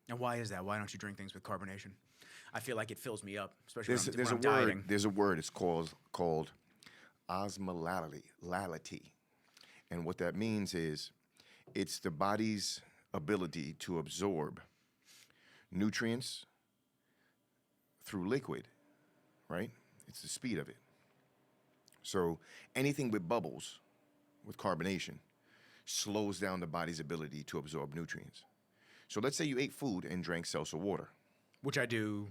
And why is that? Why don't you drink things with carbonation? I feel like it fills me up, especially There's when I'm dieting. There's a word. It's called osmolality, and what that means is it's the body's ability to absorb nutrients through liquid, right? It's the speed of it. So anything with bubbles, with carbonation, slows down the body's ability to absorb nutrients. So let's say you ate food and drank seltzer water. Which I do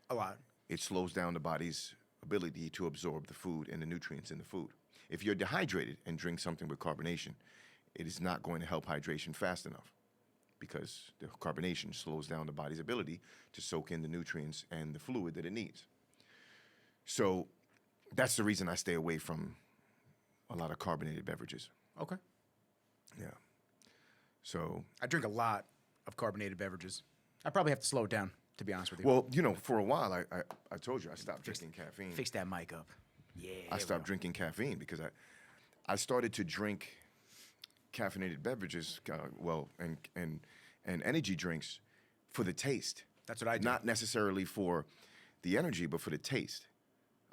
a lot. It slows down the body's ability to absorb the food and the nutrients in the food. If you're dehydrated and drink something with carbonation, it is not going to help hydration fast enough because the carbonation slows down the body's ability to soak in the nutrients and the fluid that it needs. So that's the reason I stay away from a lot of carbonated beverages. Okay. Yeah. So I drink a lot of carbonated beverages. I probably have to slow it down, to be honest with you. well, for a while, I told you I stopped drinking caffeine. Fix that mic up. Yeah. I stopped drinking caffeine because I started to drink caffeinated beverages, and energy drinks for the taste. That's what I do. Not necessarily for the energy, but for the taste.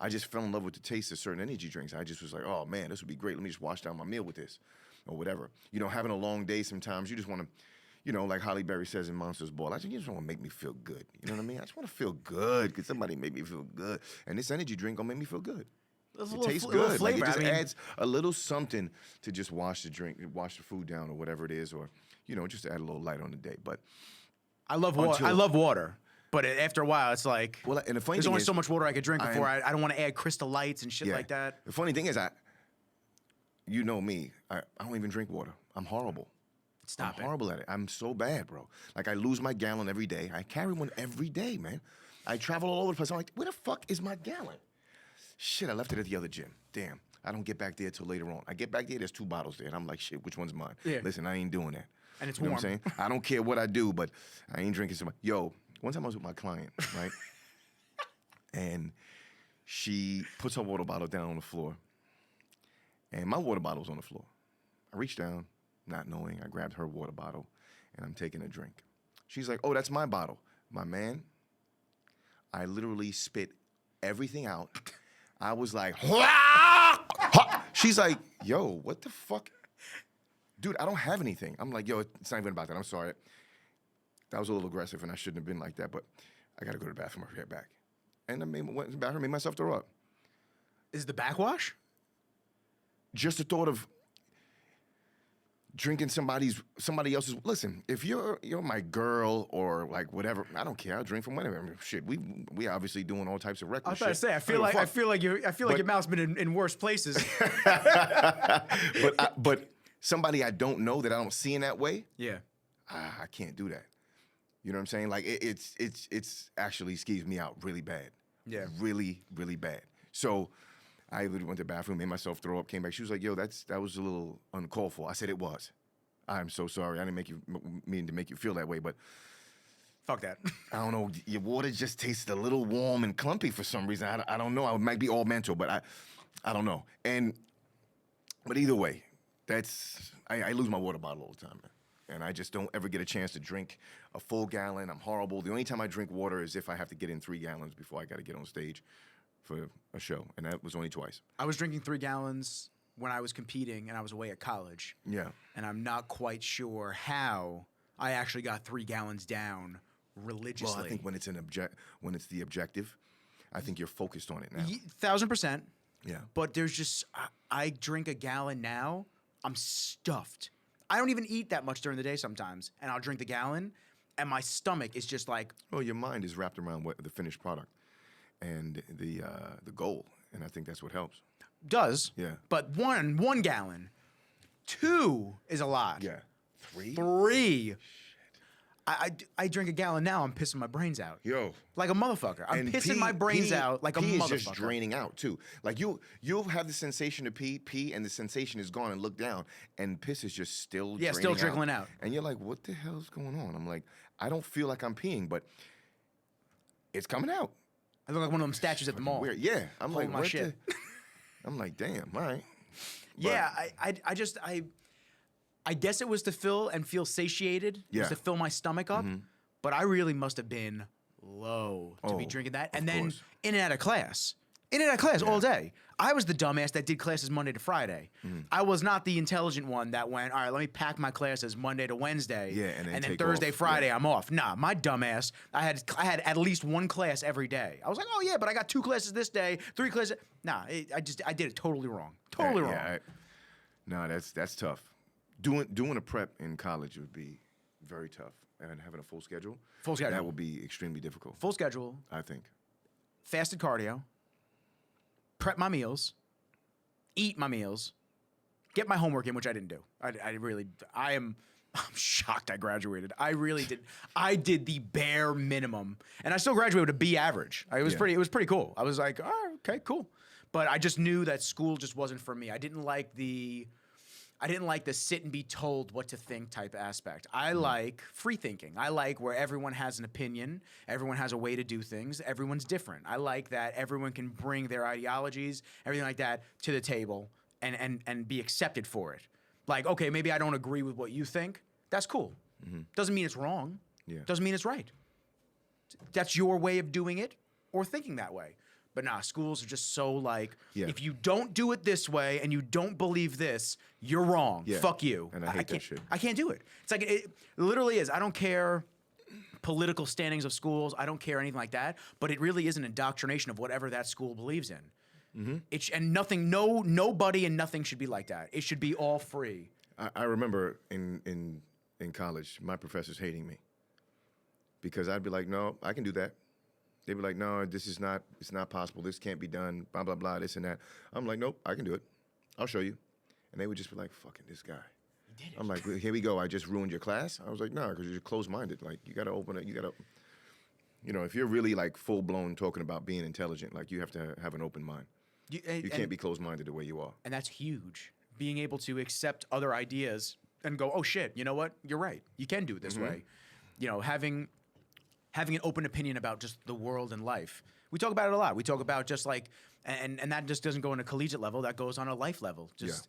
I just fell in love with the taste of certain energy drinks. I just was like, oh man, this would be great. Let me just wash down my meal with this, or whatever. Having a long day, sometimes you just want to, like Holly Berry says in Monsters Ball, you just want to make me feel good. You know what I mean? I just want to feel good. Could somebody make me feel good? And this energy drink gonna make me feel good. It tastes good. Like, it just adds a little something to just wash the food down, or whatever it is, or just to add a little light on the day. But I love water. I love water. But after a while, it's like, and the funny there's thing only is, so much water I could drink before I don't want to add crystal lights and shit like that. The funny thing is, you know me, I don't even drink water. I'm horrible. Stop I'm horrible at it. I'm so bad, bro. Like, I lose my gallon every day. I carry one every day, man. I travel all over the place. I'm like, where the fuck is my gallon? Shit, I left it at the other gym. Damn. I don't get back there till later on. I get back there, there's 2 bottles there, and I'm like, shit, which one's mine? Yeah. Listen, I ain't doing that. And it's warm. warm. What I'm saying? I don't care what I do, but I ain't drinking so much. Yo, one time I was with my client, right? And she puts her water bottle down on the floor, and my water bottle's on the floor. I reached down, not knowing. I grabbed her water bottle, and I'm taking a drink. She's like, oh, that's my bottle. My man, I literally spit everything out. I was like, she's like, yo, what the fuck? Dude, I don't have anything. I'm like, yo, it's not even about that. I'm sorry. That was a little aggressive, and I shouldn't have been like that, but I got to go to the bathroom. I'll get back. And I went to the bathroom, made myself throw up. Is the backwash? Just the thought of drinking somebody else's. Listen, if you're my girl or like whatever, I don't care. I'll drink from whatever. I mean, shit, we obviously doing all types of reckless shit. I was about to say, I feel like your mouth's been in worse places. but somebody I don't know that I don't see in that way. Yeah, I can't do that. You know what I'm saying? Like it's actually skeeves me out really bad. Yeah, really, really bad. So I literally went to the bathroom, made myself throw up, came back. She was like, yo, that was a little uncalled for. I said it was. I'm so sorry. I didn't mean to make you feel that way, but fuck that. I don't know. Your water just tasted a little warm and clumpy for some reason. I don't know. It might be all mental, but I don't know. But either way, I lose my water bottle all the time, man. And I just don't ever get a chance to drink a full gallon. I'm horrible. The only time I drink water is if I have to get in 3 gallons before I got to get on stage for a show, and that was only twice. I was drinking 3 gallons when I was competing, and I was away at college. Yeah. And I'm not quite sure how I actually got 3 gallons down religiously. Well, I think when it's the objective, I think you're focused on it now. 1,000%. Yeah. But there's just I drink a gallon now. I'm stuffed. I don't even eat that much during the day sometimes, and I'll drink the gallon, and my stomach is just like. Well, your mind is wrapped around the finished product and the goal, and I think that's what helps. Does. Yeah. But 1 gallon, 2 is a lot. Yeah. 3. 3. I drink a gallon now. I'm pissing my brains out. Yo. Like a motherfucker. I'm pissing my brains out like a motherfucker. Pee is just draining out, too. Like, you'll have the sensation to pee, and the sensation is gone, and look down, and piss is just still draining still trickling out. And you're like, what the hell is going on? I'm like, I don't feel like I'm peeing, but it's coming out. I look like one of them statues at the mall. Weird. Yeah. I'm like, my shit. I'm like, damn, all right. Yeah, I guess it was to fill and feel satiated. It was to fill my stomach up. Mm-hmm. but I really must have been low to be drinking that. And then course. in and out of class. In and out of class all day. I was the dumbass that did classes Monday to Friday. I was not the intelligent one that went, all right, let me pack my classes Monday to Wednesday. Yeah, and then take Thursday, off. Friday, Yeah. I'm off. Nah, my dumbass, I had at least one class every day. I was like, oh yeah, but I got 2 classes this day, 3 classes. Nah, I did it totally wrong. Totally wrong. No, that's tough. Doing a prep in college would be very tough, and having a full schedule. Full schedule. That would be extremely difficult. Full schedule, I think. fasted cardio, prep my meals, eat my meals, get my homework in, which I didn't do. I'm shocked I graduated. I really did. I did the bare minimum, and I still graduated with a B average. It was pretty cool. I was like, oh, okay, cool. But I just knew that school just wasn't for me. I didn't like the sit and be told what to think type aspect. I like free thinking. I like where everyone has an opinion, everyone has a way to do things, everyone's different. I like that everyone can bring their ideologies, everything like that, to the table and be accepted for it. Like, okay, maybe I don't agree with what you think. That's cool. Doesn't mean it's wrong. Yeah. Doesn't mean it's right. That's your way of doing it or thinking that way. But nah, schools are just so like, if you don't do it this way and you don't believe this, you're wrong. Yeah. Fuck you. And I hate that can't, shit. I can't do it. It's like, it literally is. I don't care political standings of schools. I don't care anything like that. But it really is an indoctrination of whatever that school believes in. And nothing, nobody and nothing should be like that. It should be all free. I remember in college, my professors hating me because I'd be like, no, I can do that. They'd be like, no, it's not possible. This can't be done, blah, blah, blah, this and that. I'm like, nope, I can do it. I'll show you. And they would just be like, fucking this guy. You did it. I'm like, well, here we go. I just ruined your class. I was like, no, because you're closed-minded. Like, you got to open it. You got to, if you're really like full-blown talking about being intelligent, like you have to have an open mind. You can't be closed-minded the way you are. And that's huge. Being able to accept other ideas and go, oh shit, you know what? You're right. You can do it this way. Having an open opinion about just the world and life. We talk about it a lot. We talk about just like, and that just doesn't go on a collegiate level. That goes on a life level. Just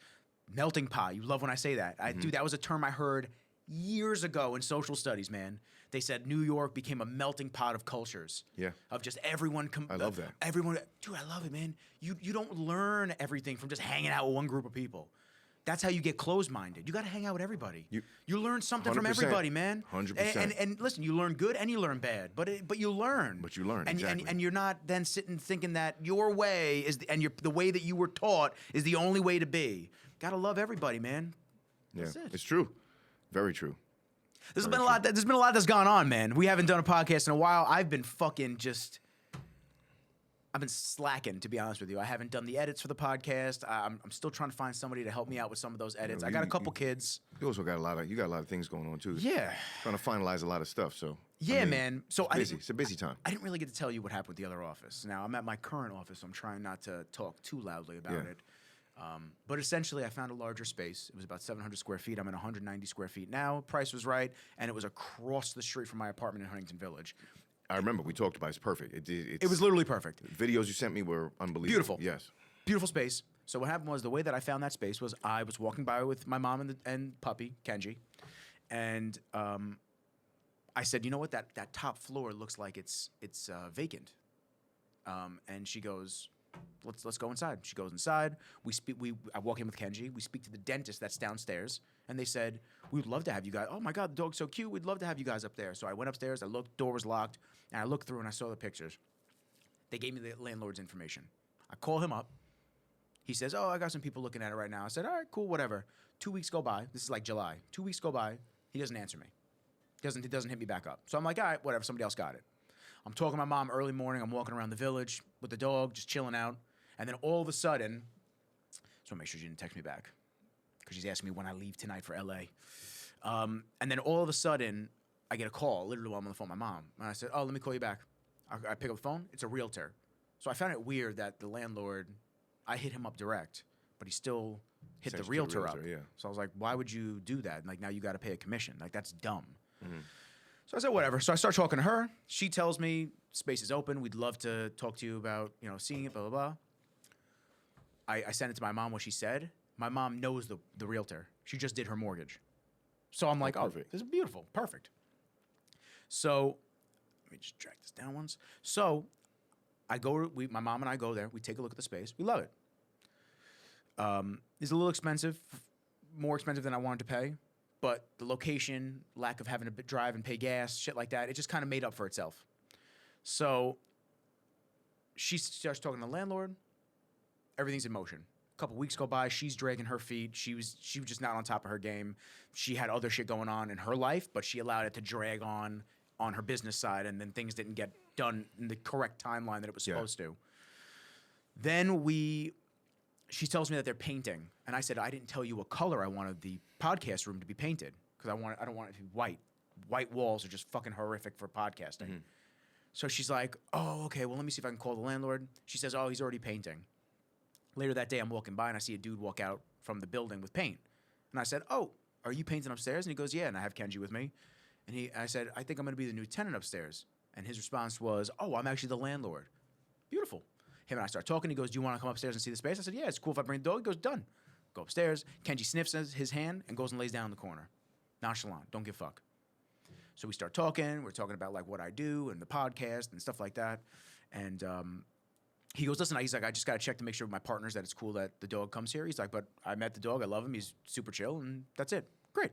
melting pot. You love when I say that. Dude, that was a term I heard years ago in social studies, man. They said New York became a melting pot of cultures. Yeah. Of just everyone. I love that. Everyone. Dude, I love it, man. You don't learn everything from just hanging out with one group of people. That's how you get closed-minded. You got to hang out with everybody. You learn something from 100%. everybody, man. 100%. And listen, you learn good and you learn bad, but you learn. But you learn, and, exactly. And you're not then sitting thinking that your way is the way that you were taught is the only way to be. Got to love everybody, man. Yeah, That's it. it's true. Very true. There's been a lot that's gone on, man. We haven't done a podcast in a while. I've been slacking, to be honest with you. I haven't done the edits for the podcast. I'm still trying to find somebody to help me out with some of those edits. I got a couple kids. You also got a lot of things going on too. Yeah. Trying to finalize a lot of stuff. So Yeah, man. So it's a busy time. I didn't really get to tell you what happened with the other office. Now I'm at my current office, so I'm trying not to talk too loudly about it. But essentially, I found a larger space. It was about 700 square feet. I'm at 190 square feet now. Price was right, and it was across the street from my apartment in Huntington Village. I remember we talked about it's perfect. It was literally perfect. The videos you sent me were unbelievable. Beautiful. Yes. Beautiful space. So what happened was the way that I found that space was I was walking by with my mom and puppy, Kenji, and I said, you know what, that top floor looks like it's vacant. And she goes, let's go inside. She goes inside. I walk in with Kenji. We speak to the dentist that's downstairs, and they said, we would love to have you guys. Oh my God, the dog's so cute. We'd love to have you guys up there. So I went upstairs. I looked, door was locked, and I looked through and I saw the pictures. They gave me the landlord's information. I call him up. He says, oh, I got some people looking at it right now. I said, all right, cool, whatever. 2 weeks go by. This is like July. 2 weeks go by. He doesn't answer me. He doesn't hit me back up. So I'm like, all right, whatever. Somebody else got it. I'm talking to my mom early morning. I'm walking around the village with the dog, just chilling out. And then all of a sudden, so make sure she didn't text me back because she's asking me when I leave tonight for LA. And then all of a sudden, I get a call, literally while I'm on the phone with my mom. And I said, oh, let me call you back. I pick up the phone. It's a realtor. So I found it weird that the landlord, I hit him up direct, but he still hit the realtor up. Yeah. So I was like, why would you do that? Like, now you got to pay a commission. Like, that's dumb. So I said, whatever. So I start talking to her. She tells me, space is open. We'd love to talk to you about, seeing it, blah, blah, blah. I sent it to my mom, what she said. My mom knows the realtor. She just did her mortgage. So I'm like, perfect. This is beautiful. Perfect. So let me just drag this down once. So I go. My mom and I go there. We take a look at the space. We love it. It's a little expensive, more expensive than I wanted to pay, but the location, lack of having to drive and pay gas, shit like that, it just kind of made up for itself. So she starts talking to the landlord. Everything's in motion. A couple weeks go by. She's dragging her feet. She was just not on top of her game. She had other shit going on in her life, but she allowed it to drag on her business side, and then things didn't get done in the correct timeline that it was supposed to. Then she tells me that they're painting, and I said, I didn't tell you what color I wanted the podcast room to be painted, because I don't want it to be white. White walls are just fucking horrific for podcasting. Mm-hmm. So she's like, oh, okay, well, let me see if I can call the landlord. She says, oh, he's already painting. Later that day, I'm walking by, and I see a dude walk out from the building with paint. And I said, oh, are you painting upstairs? And he goes, yeah, and I have Kenji with me. And I said, I think I'm going to be the new tenant upstairs. And his response was, oh, I'm actually the landlord. Beautiful. Him and I start talking. He goes, do you want to come upstairs and see the space? I said, yeah, it's cool if I bring the dog. He goes, done. Go upstairs. Kenji sniffs his hand and goes and lays down in the corner. Nonchalant. Don't give a fuck. So we start talking. We're talking about like what I do and the podcast and stuff like that. And he goes, listen, he's like, I just got to check to make sure with my partners that it's cool that the dog comes here. He's like, but I met the dog. I love him. He's super chill. And that's it. Great.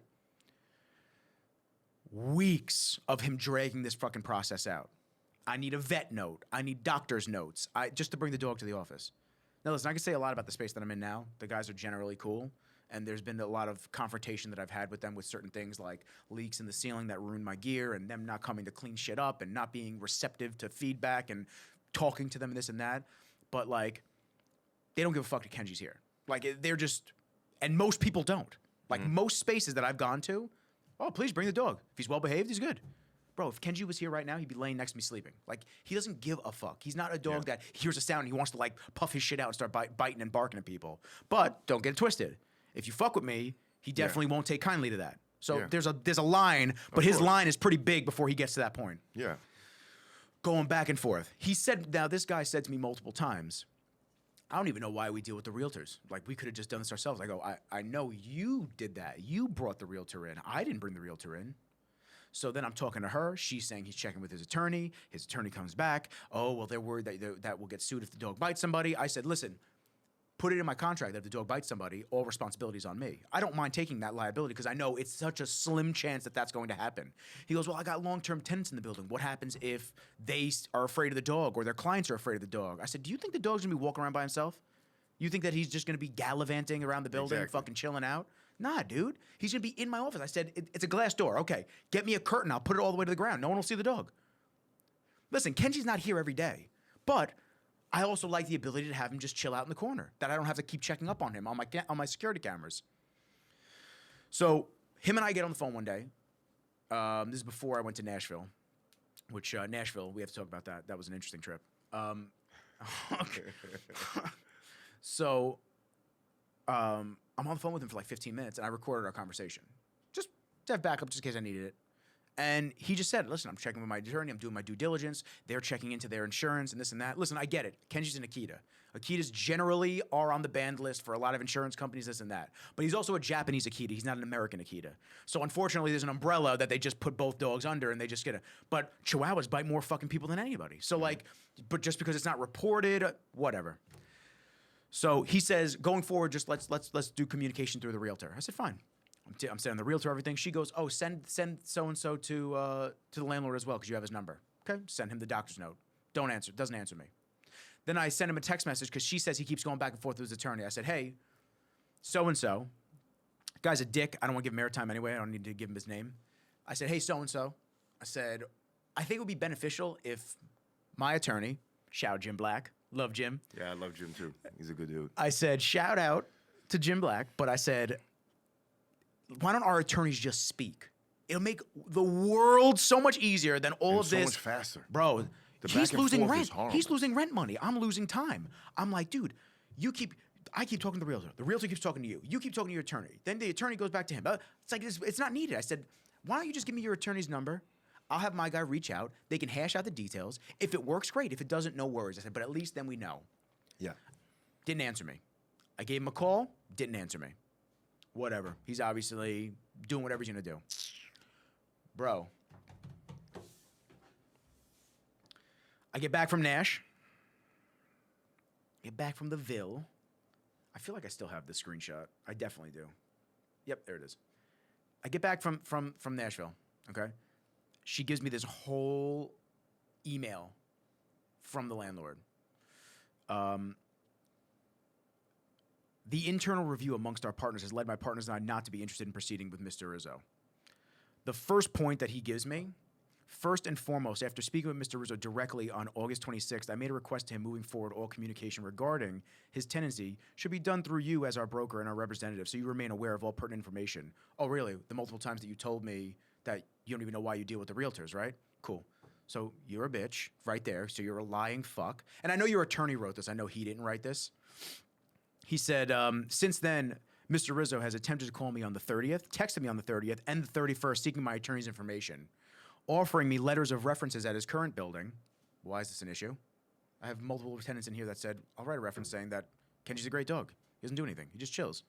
Weeks of him dragging this fucking process out. I need a vet note. I need doctor's notes. Just to bring the dog to the office. Now, listen, I can say a lot about the space that I'm in now. The guys are generally cool. And there's been a lot of confrontation that I've had with them with certain things like leaks in the ceiling that ruined my gear and them not coming to clean shit up and not being receptive to feedback and talking to them and this and that. But, like, they don't give a fuck that Kenji's here. Like, they're just... And most people don't. Like, most spaces that I've gone to, oh, please bring the dog. If he's well-behaved, he's good. Bro, if Kenji was here right now, he'd be laying next to me sleeping. Like, he doesn't give a fuck. He's not a dog that hears a sound and he wants to, like, puff his shit out and start biting and barking at people. But don't get it twisted. If you fuck with me, he definitely won't take kindly to that. So there's a line, but his line is pretty big before he gets to that point. Yeah. Going back and forth. He said, now this guy said to me multiple times, I don't even know why we deal with the realtors. Like, we could have just done this ourselves. I go, I know you did that. You brought the realtor in. I didn't bring the realtor in. So then I'm talking to her. She's saying he's checking with his attorney. His attorney comes back. Oh, well, they're worried that will get sued if the dog bites somebody. I said, listen, put it in my contract that if the dog bites somebody, all responsibility is on me. I don't mind taking that liability because I know it's such a slim chance that that's going to happen. He goes, well, I got long-term tenants in the building. What happens if they are afraid of the dog or their clients are afraid of the dog? I said, do you think the dog's going to be walking around by himself? You think that he's just going to be gallivanting around the building, fucking chilling out? Nah, dude. He's going to be in my office. I said, it's a glass door. Okay, get me a curtain. I'll put it all the way to the ground. No one will see the dog. Listen, Kenji's not here every day, but I also like the ability to have him just chill out in the corner, that I don't have to keep checking up on him on my security cameras. So him and I get on the phone one day. This is before I went to Nashville, which Nashville, we have to talk about that. That was an interesting trip. So I'm on the phone with him for like 15 minutes, and I recorded our conversation. Just to have backup, just in case I needed it. And he just said, listen, I'm checking with my attorney. I'm doing my due diligence. They're checking into their insurance and this and that. Listen, I get it. Kenji's an Akita. Akitas generally are on the banned list for a lot of insurance companies, this and that. But he's also a Japanese Akita. He's not an American Akita. So unfortunately, there's an umbrella that they just put both dogs under and they just get it. But Chihuahuas bite more fucking people than anybody. So like, but just because it's not reported, whatever. So he says, going forward, just let's do communication through the realtor. I said, fine. I'm sending the realtor everything. She goes, oh, send so-and-so to the landlord as well because you have his number. Okay, send him the doctor's note. Doesn't answer me. Then I send him a text message because she says he keeps going back and forth with his attorney. I said, hey, so-and-so. Guy's a dick. I don't want to give him airtime anyway. I don't need to give him his name. I said, hey, so-and-so. I said, I think it would be beneficial if my attorney, shout out Jim Black, love Jim. Yeah, I love Jim too. He's a good dude. I said, shout out to Jim Black, but I said, why don't our attorneys just speak? It'll make the world so much easier than all of this. So much faster. Bro, he's losing rent. He's losing rent money. I'm losing time. I'm like, dude, I keep talking to the realtor. The realtor keeps talking to you. You keep talking to your attorney. Then the attorney goes back to him. It's like, it's not needed. I said, why don't you just give me your attorney's number? I'll have my guy reach out. They can hash out the details. If it works, great. If it doesn't, no worries. I said, but at least then we know. Yeah. Didn't answer me. I gave him a call. Didn't answer me. Whatever. He's obviously doing whatever he's going to do. Bro, I get back from Nash. Get back from the Ville. I feel like I still have this screenshot. I definitely do. Yep, there it is. I get back from Nashville, okay? She gives me this whole email from the landlord. The internal review amongst our partners has led my partners and I not to be interested in proceeding with Mr. Rizzo. The first point that he gives me, first and foremost, after speaking with Mr. Rizzo directly on August 26th, I made a request to him moving forward all communication regarding his tenancy should be done through you as our broker and our representative, so you remain aware of all pertinent information. Oh, really? The multiple times that you told me that you don't even know why you deal with the realtors, right? Cool. So you're a bitch right there, so you're a lying fuck. And I know your attorney wrote this. I know he didn't write this. He said, since then, Mr. Rizzo has attempted to call me on the 30th, texted me on the 30th, and the 31st, seeking my attorney's information, offering me letters of references at his current building. Why is this an issue? I have multiple tenants in here that said, I'll write a reference saying that Kenji's a great dog. He doesn't do anything. He just chills.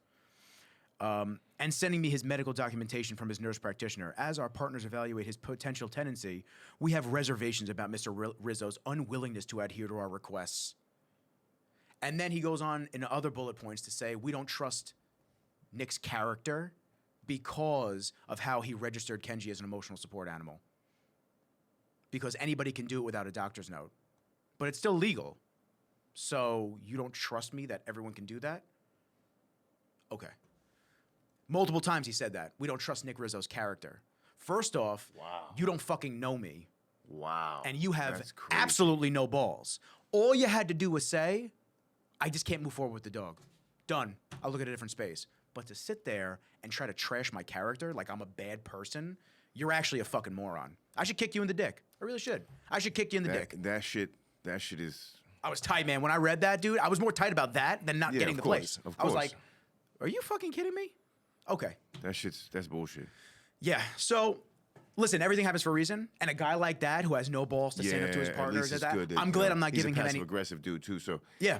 And sending me his medical documentation from his nurse practitioner. As our partners evaluate his potential tenancy, we have reservations about Mr. Rizzo's unwillingness to adhere to our requests. And then he goes on in other bullet points to say, we don't trust Nick's character because of how he registered Kenji as an emotional support animal. Because anybody can do it without a doctor's note. But it's still legal. So you don't trust me that everyone can do that? Okay. Multiple times he said that. We don't trust Nick Rizzo's character. First off, you don't fucking know me. Wow. And you have absolutely no balls. All you had to do was say, I just can't move forward with the dog. Done. I'll look at a different space. But to sit there and try to trash my character like I'm a bad person, you're actually a fucking moron. I should kick you in the dick. I really should. I should kick you in the dick. That shit is... I was tight, man. When I read that, dude, I was more tight about that than not getting the place. Of course. I was like, are you fucking kidding me? Okay. That's bullshit. Yeah. So, listen, everything happens for a reason. And a guy like that who has no balls to stand up to his partners, I'm glad I'm not giving him any... He's a passive-aggressive dude, too, so... Yeah.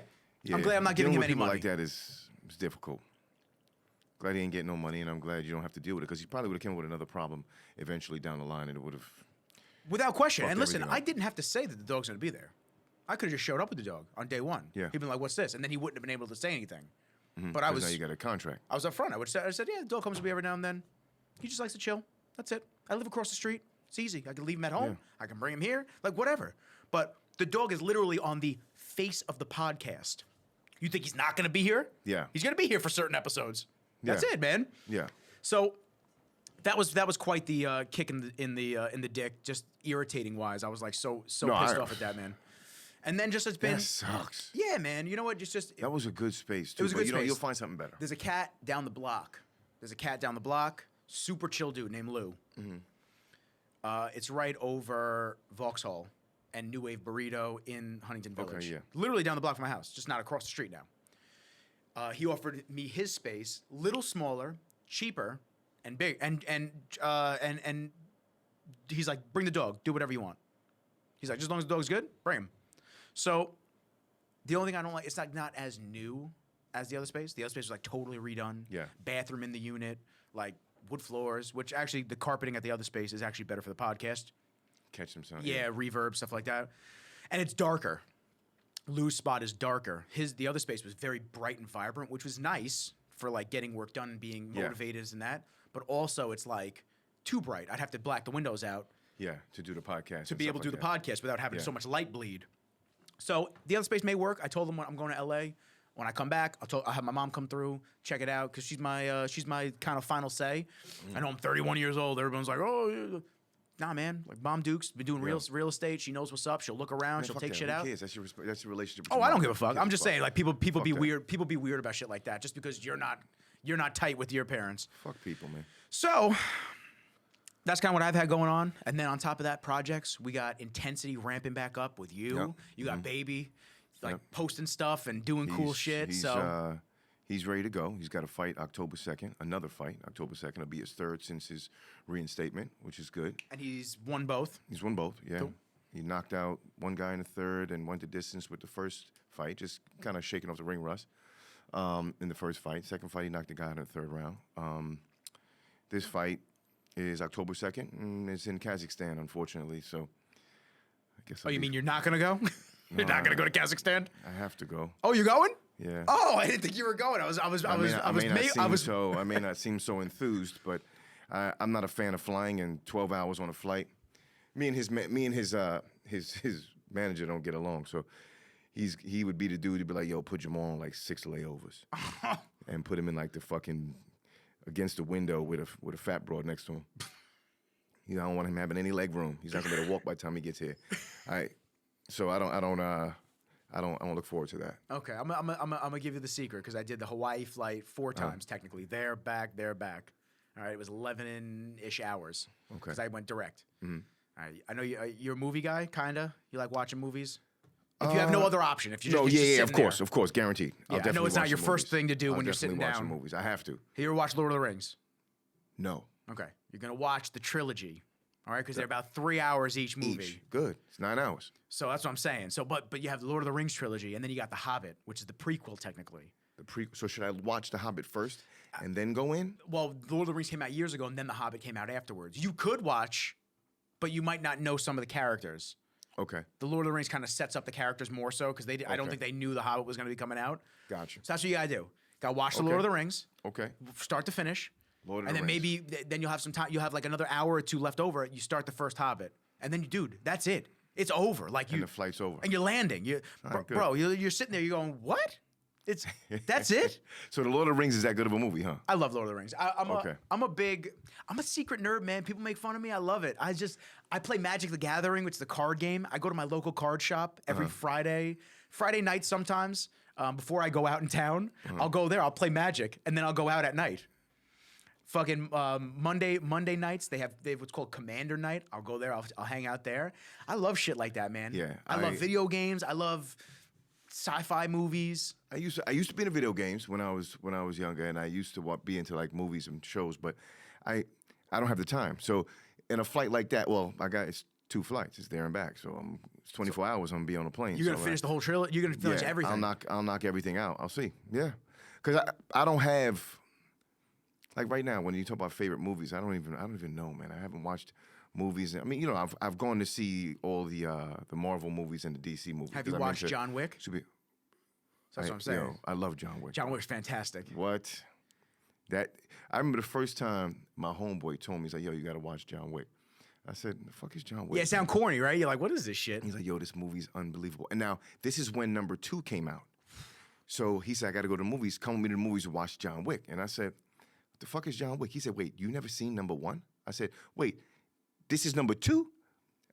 I'm glad I'm not giving him any money. Like that is difficult. Glad he ain't getting no money, and I'm glad you don't have to deal with it, because he probably would have come with another problem eventually down the line, and it would have... Without question. And listen, I didn't have to say that the dog's going to be there. I could have just showed up with the dog on day one. Yeah. He'd been like, what's this? And then he wouldn't have been able to say anything. But I was... Now you got a contract. I was up front. I said, yeah, the dog comes to me every now and then. He just likes to chill. That's it. I live across the street. It's easy. I can leave him at home. Yeah. I can bring him here. Like, whatever. But the dog is literally on the face of the podcast. You think he's not going to be here? Yeah. He's going to be here for certain episodes. That's it, man. Yeah. So that was quite the kick in the dick, just irritating wise. I was like so pissed off at that, man. And then just it's been... That sucks. Yeah, man. You know what? Just that was a good space, too. It was a good space. You'll find something better. There's a cat down the block. Super chill dude named Lou. It's right over Vauxhall and New Wave Burrito in Huntington Village. Okay, yeah. Literally down the block from my house, just not across the street now. He offered me his space, little smaller, cheaper, and big, and he's like, bring the dog, do whatever you want. He's like, just as long as the dog's good, bring him. So the only thing I don't like, it's not as new as the other space. The other space was like totally redone. Yeah. Bathroom in the unit, like wood floors, which actually the carpeting at the other space is actually better for the podcast. Catch some sound. Yeah, reverb, stuff like that. And it's darker. Lou's spot is darker. The other space was very bright and vibrant, which was nice for like getting work done and being motivated and that. But also it's like too bright. I'd have to black the windows out. Yeah, to do the podcast. To be able to do the podcast without having so much light bleed. So the other space may work. I told them when I'm going to LA. When I come back, I'll have my mom come through, check it out, because she's my kind of final say. I know I'm 31 years old. Everyone's like, oh, yeah. Nah, man. Like Mom Duke's been doing real estate. She knows what's up. She'll look around. She'll take shit out. That's your relationship. Oh, I don't give a fuck. I'm just saying, like people be weird. People be weird about shit like that just because you're not tight with your parents. Fuck people, man. So that's kind of what I've had going on. And then on top of that, projects. We got intensity ramping back up with you. Yep. You got baby, like posting stuff and doing cool shit. He's ready to go. He's got a fight October 2nd. Another fight October 2nd. It'll be his third since his reinstatement, which is good. And he's won both. He's won both, yeah. Cool. He knocked out one guy in the third and went the distance with the first fight, just kind of shaking off the ring rust in the first fight. Second fight, he knocked the guy out in the third round. This fight is October 2nd, and it's in Kazakhstan, unfortunately. So I guess. Oh, you mean you're not gonna go? You're not gonna go to Kazakhstan? I have to go. Oh, you're going? Yeah. Oh, I didn't think you were going. I may not seem so enthused, but I'm not a fan of flying and 12 hours on a flight. Me and his manager don't get along, so he would be the dude to be like, yo, put Jamal on like 6 layovers and put him in like the fucking against the window with a fat broad next to him. You know, I don't want him having any leg room. He's not gonna be able to walk by the time he gets here. So I don't look forward to that. Okay, I'm gonna give you the secret because I did the Hawaii flight 4 times technically. There, back, there, back. All right, it was 11-ish hours. Okay. Because I went direct. Mm-hmm. All right, I know you're a movie guy, kinda. You like watching movies. If you have no other option, if you just of course, guaranteed. Yeah, I know it's not your first thing to do when you're sitting down. Movies, I have to. Have you ever watched Lord of the Rings? No. Okay, you're gonna watch the trilogy. All right, because they're about 3 hours each movie. Good. It's 9 hours. So that's what I'm saying. So, but you have the Lord of the Rings trilogy, and then you got The Hobbit, which is the prequel technically. So should I watch The Hobbit first and then go in? Well, The Lord of the Rings came out years ago, and then The Hobbit came out afterwards. You could watch, but you might not know some of the characters. Okay. The Lord of the Rings kind of sets up the characters more so because I don't think they knew The Hobbit was going to be coming out. Gotcha. So that's what you got to do. Got to watch The Lord of the Rings. Okay. Start to finish. Lord of and the then Rings. maybe then you'll have some time. You'll have like another hour or two left over. You start the first Hobbit, and then dude, that's it. It's over. Like and the flight's over. And you're landing. Bro, you're sitting there. You're going, what? That's it. So the Lord of the Rings is that good of a movie, huh? I love Lord of the Rings. I'm a secret nerd, man. People make fun of me. I love it. I play Magic the Gathering, which is the card game. I go to my local card shop every Friday night sometimes. Before I go out in town, I'll go there. I'll play Magic, and then I'll go out at night. Fucking Monday nights, they have what's called Commander Night. I'll go there. I'll hang out there. I love shit like that, man. Yeah, I love video games. I love sci-fi movies. I used to be into video games when I was younger, and I used to be into like movies and shows, but I don't have the time. So in a flight like that, it's 2 flights. It's there and back. So it's 24 hours. I'm gonna be on a plane. You're gonna finish the whole trilogy. You're gonna finish everything. I'll knock everything out. I'll see. Yeah, because I don't have. Like right now, when you talk about favorite movies, I don't even know, man. I haven't watched movies. I mean, you know, I've gone to see all the Marvel movies and the DC movies. Have you watched John Wick? That's what I'm saying. I love John Wick. John Wick's fantastic. What? I remember the first time my homeboy told me, he's like, yo, you got to watch John Wick. I said, the fuck is John Wick? Yeah, it sounds corny, right? You're like, what is this shit? He's like, yo, this movie's unbelievable. And now, this is when number 2 came out. So he said, I got to go to the movies. Come with me to the movies to watch John Wick. And I said, the fuck is John Wick? He said, wait, you never seen number 1? I said, wait, this is number 2?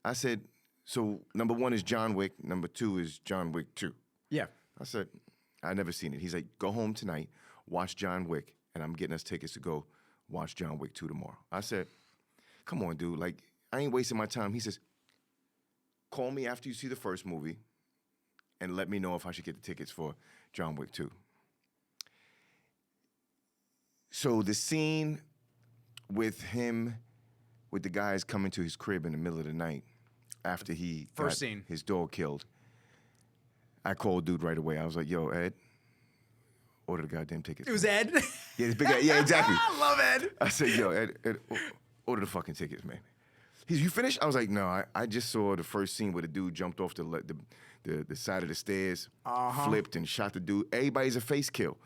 I said, so number 1 is John Wick, number 2 is John Wick 2. Yeah. I said, I never seen it. He's like, go home tonight, watch John Wick, and I'm getting us tickets to go watch John Wick 2 tomorrow. I said, come on, dude, like, I ain't wasting my time. He says, call me after you see the first movie and let me know if I should get the tickets for John Wick 2. So the scene with him, with the guys coming to his crib in the middle of the night after he got his dog killed, I called dude right away. I was like, yo, Ed, order the goddamn tickets. It was Ed? Yeah, it's big. Yeah, exactly. I love Ed. I said, yo, Ed, order the fucking tickets, man. He's, you finished? I was like, no, I just saw the first scene where the dude jumped off the side of the stairs, flipped and shot the dude. Everybody's a face kill.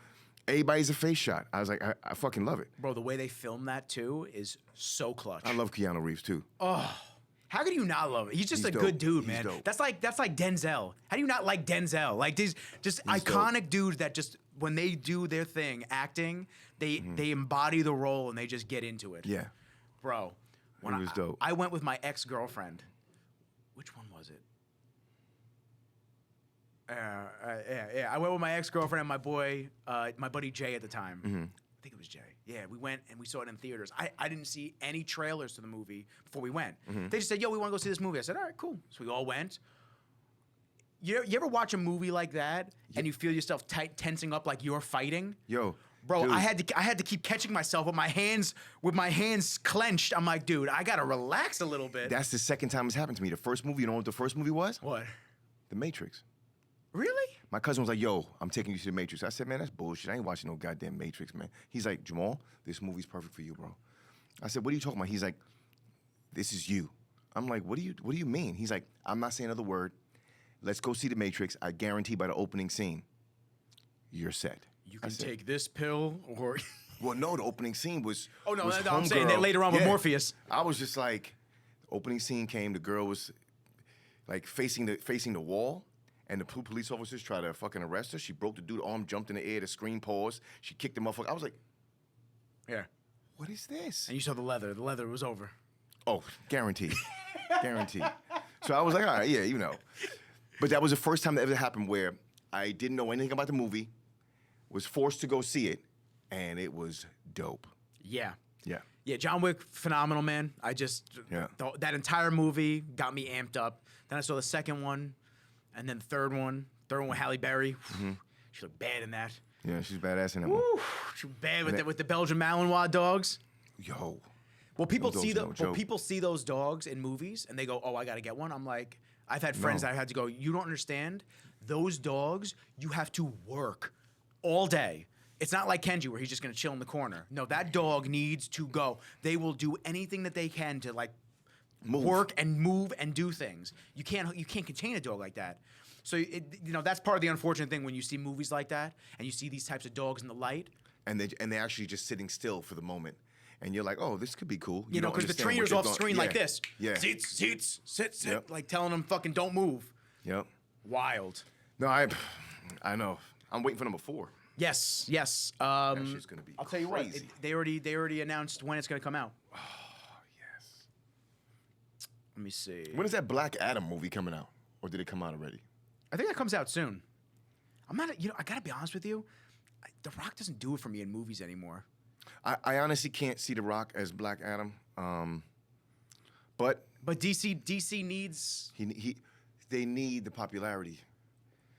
Everybody's a face shot. I was like, I fucking love it. Bro, the way they filmed that too is so clutch. I love Keanu Reeves too. Oh, how can you not love it? He's just a dope. good dude, man. He's dope. That's like Denzel. How do you not like Denzel? Like these just iconic dudes that just when they do their thing, acting, they embody the role and they just get into it. Yeah, bro. When was dope. I went with my ex-girlfriend. Which one was it? Yeah. I went with my ex-girlfriend and my boy, my buddy Jay at the time. I think it was Jay. Yeah, we went and we saw it in theaters. I didn't see any trailers to the movie before we went. They just said, yo, we want to go see this movie. I said, all right, cool. So we all went. You ever watch a movie like that and you feel yourself tensing up like you're fighting? Yo. Bro, dude. I had to keep catching myself with my hands clenched. I'm like, dude, I gotta relax a little bit. That's the second time it's happened to me. The first movie, you know what the first movie was? What? The Matrix. Really? My cousin was like, yo, I'm taking you to the Matrix. I said, man, that's bullshit. I ain't watching no goddamn Matrix, man. He's like, Jamal, this movie's perfect for you, bro. I said, what are you talking about? He's like, this is you. I'm like, what do you mean? He's like, I'm not saying another word. Let's go see The Matrix. I guarantee by the opening scene, you're set. You can take this pill or. Well, no, the opening scene was. Oh no, was I'm saying that later on with Morpheus. I was just like, the opening scene came. The girl was like facing the wall, and the police officers tried to fucking arrest her. She broke the dude's arm, jumped in the air. The screen paused. She kicked the motherfucker. I was like, yeah. What is this? And you saw the leather. The leather was over. Oh, guaranteed, guaranteed. So I was like, all right, yeah, you know. But that was the first time that ever happened where I didn't know anything about the movie, was forced to go see it, and it was dope. Yeah. Yeah. Yeah, John Wick, phenomenal, man. I just, that entire movie got me amped up. Then I saw the second one, and then the third one with Halle Berry. She looked bad in that. Yeah, she's badass in that Woo. one. She was bad with the Belgian Malinois dogs. Yo. Well, people see those dogs in movies, and they go, "Oh, I got to get one." I'm like, I've had friends that I had to go, "You don't understand. Those dogs, you have to work all day. It's not like Kenji where he's just gonna chill in the corner. No, that dog needs to go. They will do anything that they can to like work and move and do things. You can't contain a dog like that. So that's part of the unfortunate thing when you see movies like that and you see these types of dogs in the light. And they're actually just sitting still for the moment. And you're like, oh, this could be cool. You know, because the trainer's off screen like this. Yeah. Seats, sit, like telling them fucking don't move. Yep. Wild. No, I know. I'm waiting for number 4. Yes. That shit's gonna be I'll tell you what, they already announced when it's gonna come out. Oh, yes. Let me see. When is that Black Adam movie coming out? Or did it come out already? I think that comes out soon. I'm not, I gotta be honest with you. The Rock doesn't do it for me in movies anymore. I honestly can't see The Rock as Black Adam. But DC needs. They need the popularity.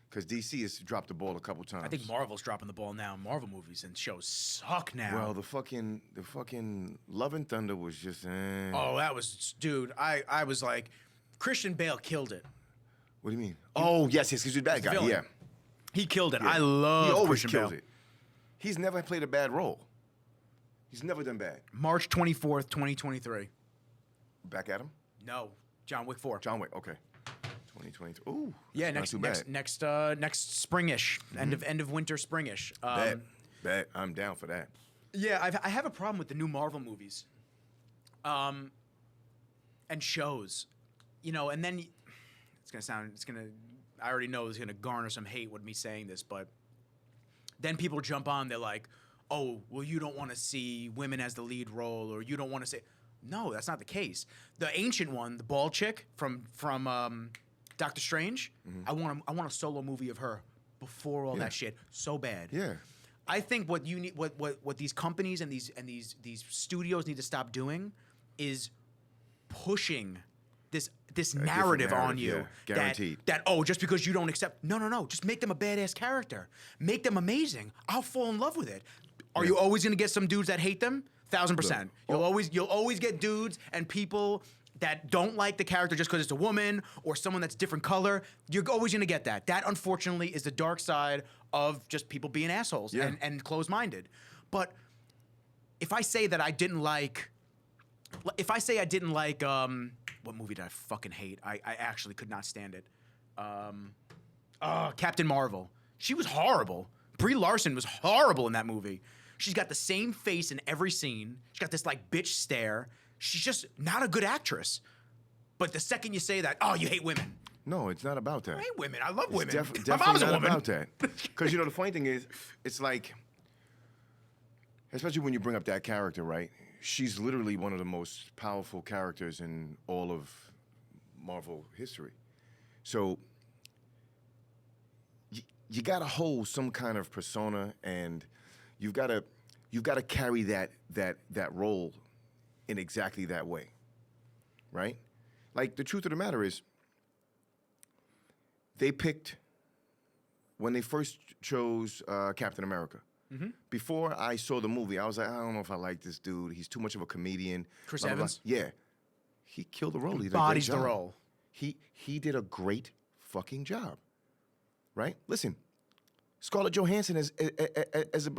Because DC has dropped the ball a couple times. I think Marvel's dropping the ball now. Marvel movies and shows suck now. Well, the fucking Love and Thunder was just. Oh, that was, dude. I was like, Christian Bale killed it. What do you mean? Oh, yes, he's a bad guy. Yeah, he killed it. Yeah. I love. He always Christian kills Bale. it. He's never played a bad role. He's never done bad. March 24th, 2023. Back at him? No, John Wick 4. John Wick. Okay. 2023. Ooh. Yeah, next springish, end of winter springish. Bet. I'm down for that. Yeah, I have a problem with the new Marvel movies, and shows, and then I already know it's gonna garner some hate with me saying this, but then people jump on, they're like, oh, well, you don't want to see women as the lead role, or you don't want to say, no, that's not the case. The ancient one, the bald chick from Doctor Strange, I want a solo movie of her before all that shit so bad. Yeah. I think what you need, what these companies and these studios need to stop doing is pushing this narrative on you. Yeah. Guaranteed. That just because you don't accept, no, just make them a badass character, make them amazing. I'll fall in love with it. Are you always gonna get some dudes that hate them? 1,000%. You'll always get dudes and people that don't like the character just because it's a woman or someone that's different color. You're always gonna get that. That unfortunately is the dark side of just people being assholes and closed-minded. But if I say that I didn't like, what movie did I fucking hate? I actually could not stand it. Captain Marvel. She was horrible. Brie Larson was horrible in that movie. She's got the same face in every scene. She's got this like bitch stare. She's just not a good actress. But the second you say that, you hate women. No, it's not about that. I hate women. I love women. Definitely My mom's a not woman. about that. Because the funny thing is, it's like, especially when you bring up that character, right? She's literally one of the most powerful characters in all of Marvel history. So you got to hold some kind of persona, and you've got to carry that role in exactly that way, right? Like, the truth of the matter is, they picked, when they first chose Captain America, before I saw the movie, I was like, I don't know if I like this dude. He's too much of a comedian. Chris blah, blah, blah. Evans? Yeah. He killed the role. He Embodies the role. He did a great fucking job, right? Listen, Scarlett Johansson as a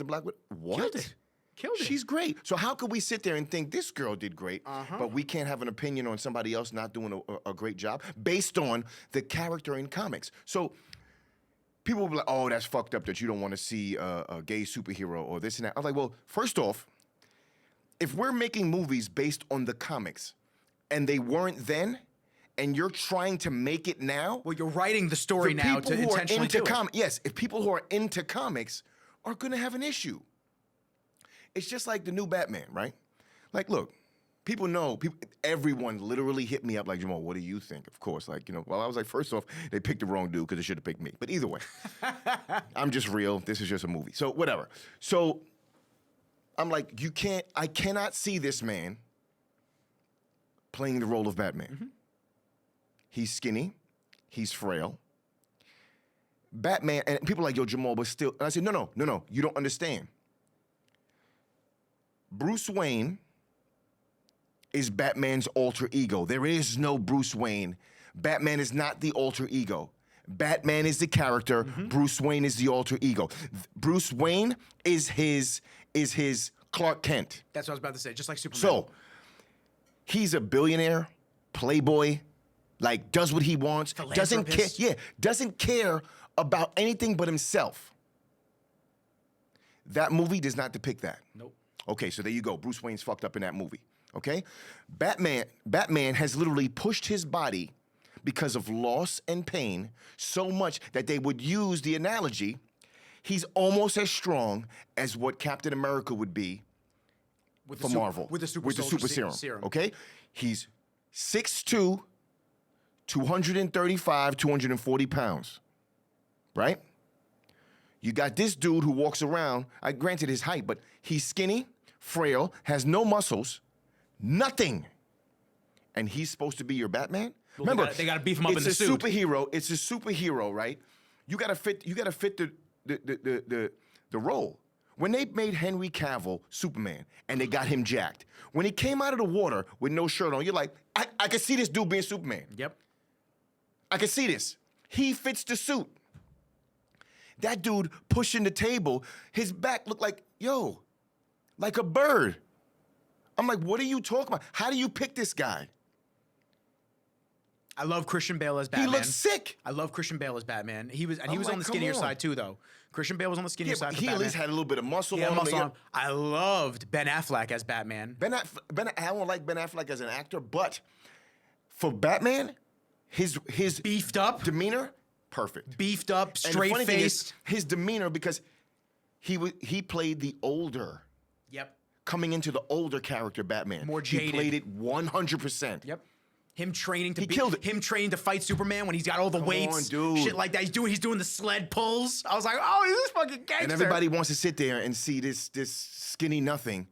black widow. What? Killed it. She's great. So how could we sit there and think this girl did great, but we can't have an opinion on somebody else not doing a great job based on the character in comics? So people will be like, oh, that's fucked up that you don't want to see a gay superhero or this and that. I was like, well, first off, if we're making movies based on the comics and they weren't then, and you're trying to make it now. Well, you're writing the story now to intentionally do it. Yes, if people who are into comics are going to have an issue. It's just like the new Batman, right? Like, look, people know, everyone literally hit me up like, Jamal, what do you think? Of course, like, well, I was like, first off, they picked the wrong dude because they should have picked me. But either way, I'm just real. This is just a movie. So whatever. So I'm like, I cannot see this man playing the role of Batman. Mm-hmm. He's skinny. He's frail. Batman, and people are like, yo, Jamal, but still. And I said, no, you don't understand. Bruce Wayne is Batman's alter ego. There is no Bruce Wayne. Batman is not the alter ego. Batman is the character. Mm-hmm. Bruce Wayne is the alter ego. Bruce Wayne is his Clark Kent. That's what I was about to say, just like Superman. So, he's a billionaire, playboy, like does what he wants, doesn't care about anything but himself. That movie does not depict that. Nope. Okay, so there you go. Bruce Wayne's fucked up in that movie. Okay? Batman has literally pushed his body because of loss and pain so much that they would use the analogy, he's almost as strong as what Captain America would be for Marvel. With the super serum. Okay? He's 6'2", 235, 240 pounds. Right? You got this dude who walks around, granted his height, but he's skinny, frail, has no muscles, nothing. And he's supposed to be your Batman? Well, remember, they gotta beef him up in the suit. It's a superhero, right? You gotta fit the role. When they made Henry Cavill Superman and they got him jacked, when he came out of the water with no shirt on, you're like, I can see this dude being Superman. Yep. I can see this. He fits the suit. That dude pushing the table, his back looked like, like a bird. I'm like, what are you talking about? How do you pick this guy? I love Christian Bale as Batman. He looks sick. I love Christian Bale as Batman. He was on the skinnier side too, though. Christian Bale was on the skinnier side for he Batman. At least had a little bit of muscle on him. On. I loved Ben Affleck as Batman. I don't like Ben Affleck as an actor, but for Batman, his beefed up demeanor, perfect. Beefed up, straight faced. His demeanor, because he played the older. Yep. Coming into the older character, Batman. More jaded. He played it 100%. Yep. Him training to killed it. Him training to fight Superman when he's got all the weights, dude. Shit like that. He's doing the sled pulls. I was like, oh, he's this fucking gangster. And everybody wants to sit there and see this skinny nothing,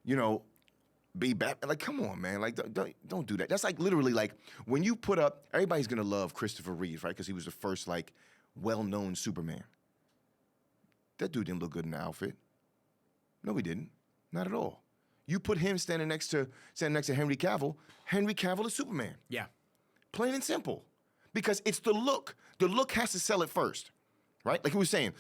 be Batman. Like, come on, man. Like, don't do that. That's like literally like when you put up. Everybody's gonna love Christopher Reeve, right? Because he was the first like well-known Superman. That dude didn't look good in the outfit. No, he didn't. Not at all. You put him standing next to Henry Cavill. Henry Cavill is Superman. Yeah. Plain and simple. Because it's the look. The look has to sell it first, right? Like he was saying,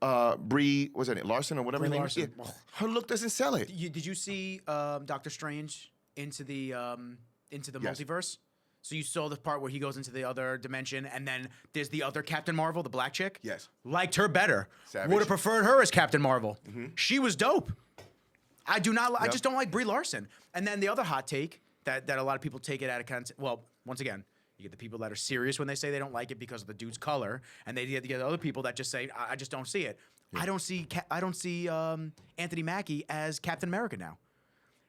Brie, was that Larson or whatever her name is? Yeah. Her look doesn't sell it. Did you see Doctor Strange into the multiverse? So you saw the part where he goes into the other dimension, and then there's the other Captain Marvel, the black chick. Yes. Liked her better. Savage. Would have preferred her as Captain Marvel. Mm-hmm. She was dope. I do not. Yep. I just don't like Brie Larson. And then the other hot take that a lot of people take it out of context. Well, once again, you get the people that are serious when they say they don't like it because of the dude's color, and they get other people that just say, I just don't see it. Yeah. I don't see Anthony Mackie as Captain America now.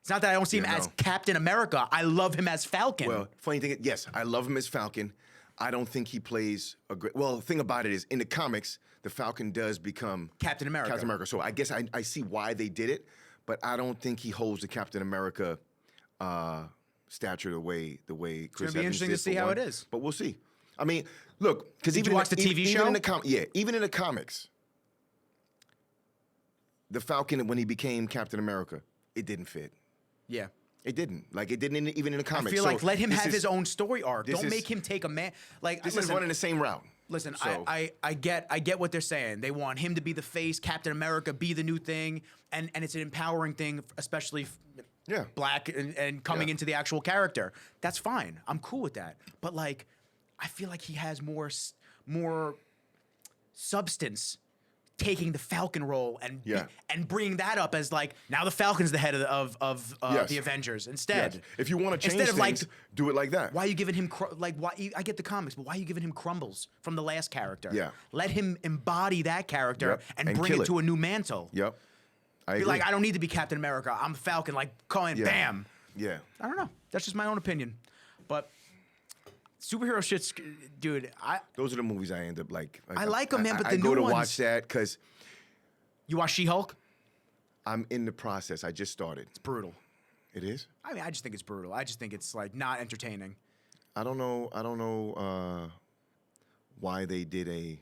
It's not that I don't see him as Captain America. I love him as Falcon. Well, funny thing, yes, I love him as Falcon. I don't think he plays a great. Well, the thing about it is, in the comics, the Falcon does become Captain America. So I guess I see why they did it, but I don't think he holds the Captain America stature the way Chris Evans did. It's gonna be interesting to see how it is. But we'll see. I mean, look, because did you watch the TV show? Even in the comics, the Falcon, when he became Captain America, it didn't fit. Yeah. It didn't. Like, it didn't even in the comics. I feel like let him have his own story arc. Don't make him take a man. Like, this is running the same route. Listen, So- I get what they're saying. They want him to be the face, Captain America, be the new thing, and it's an empowering thing, especially Yeah. black and coming Yeah. into the actual character. That's fine. I'm cool with that. But like, I feel like he has more substance taking the Falcon role and Yeah. and bringing that up as like now the Falcon's the head of Yes. the Avengers instead. Yes. If you want to change Instead of things, like do it like that. why are you giving him I get the comics, but why are you giving him crumbles from the last character? Yeah. Let him embody that character Yep. and And bring kill it to it. a new mantle. Yep. I Be agree. like, I don't need to be Captain America. I'm Falcon. Like, call in, Yeah. bam. Yeah. I don't know. That's just my own opinion. But superhero shit's, dude. Those are the movies I end up like. I like 'em, man, but I the go new to ones- watch that because You watch She-Hulk? I'm in the process. I just started. It's brutal. It is. I mean, I just think it's brutal. I just think it's like not entertaining. I don't know why they did a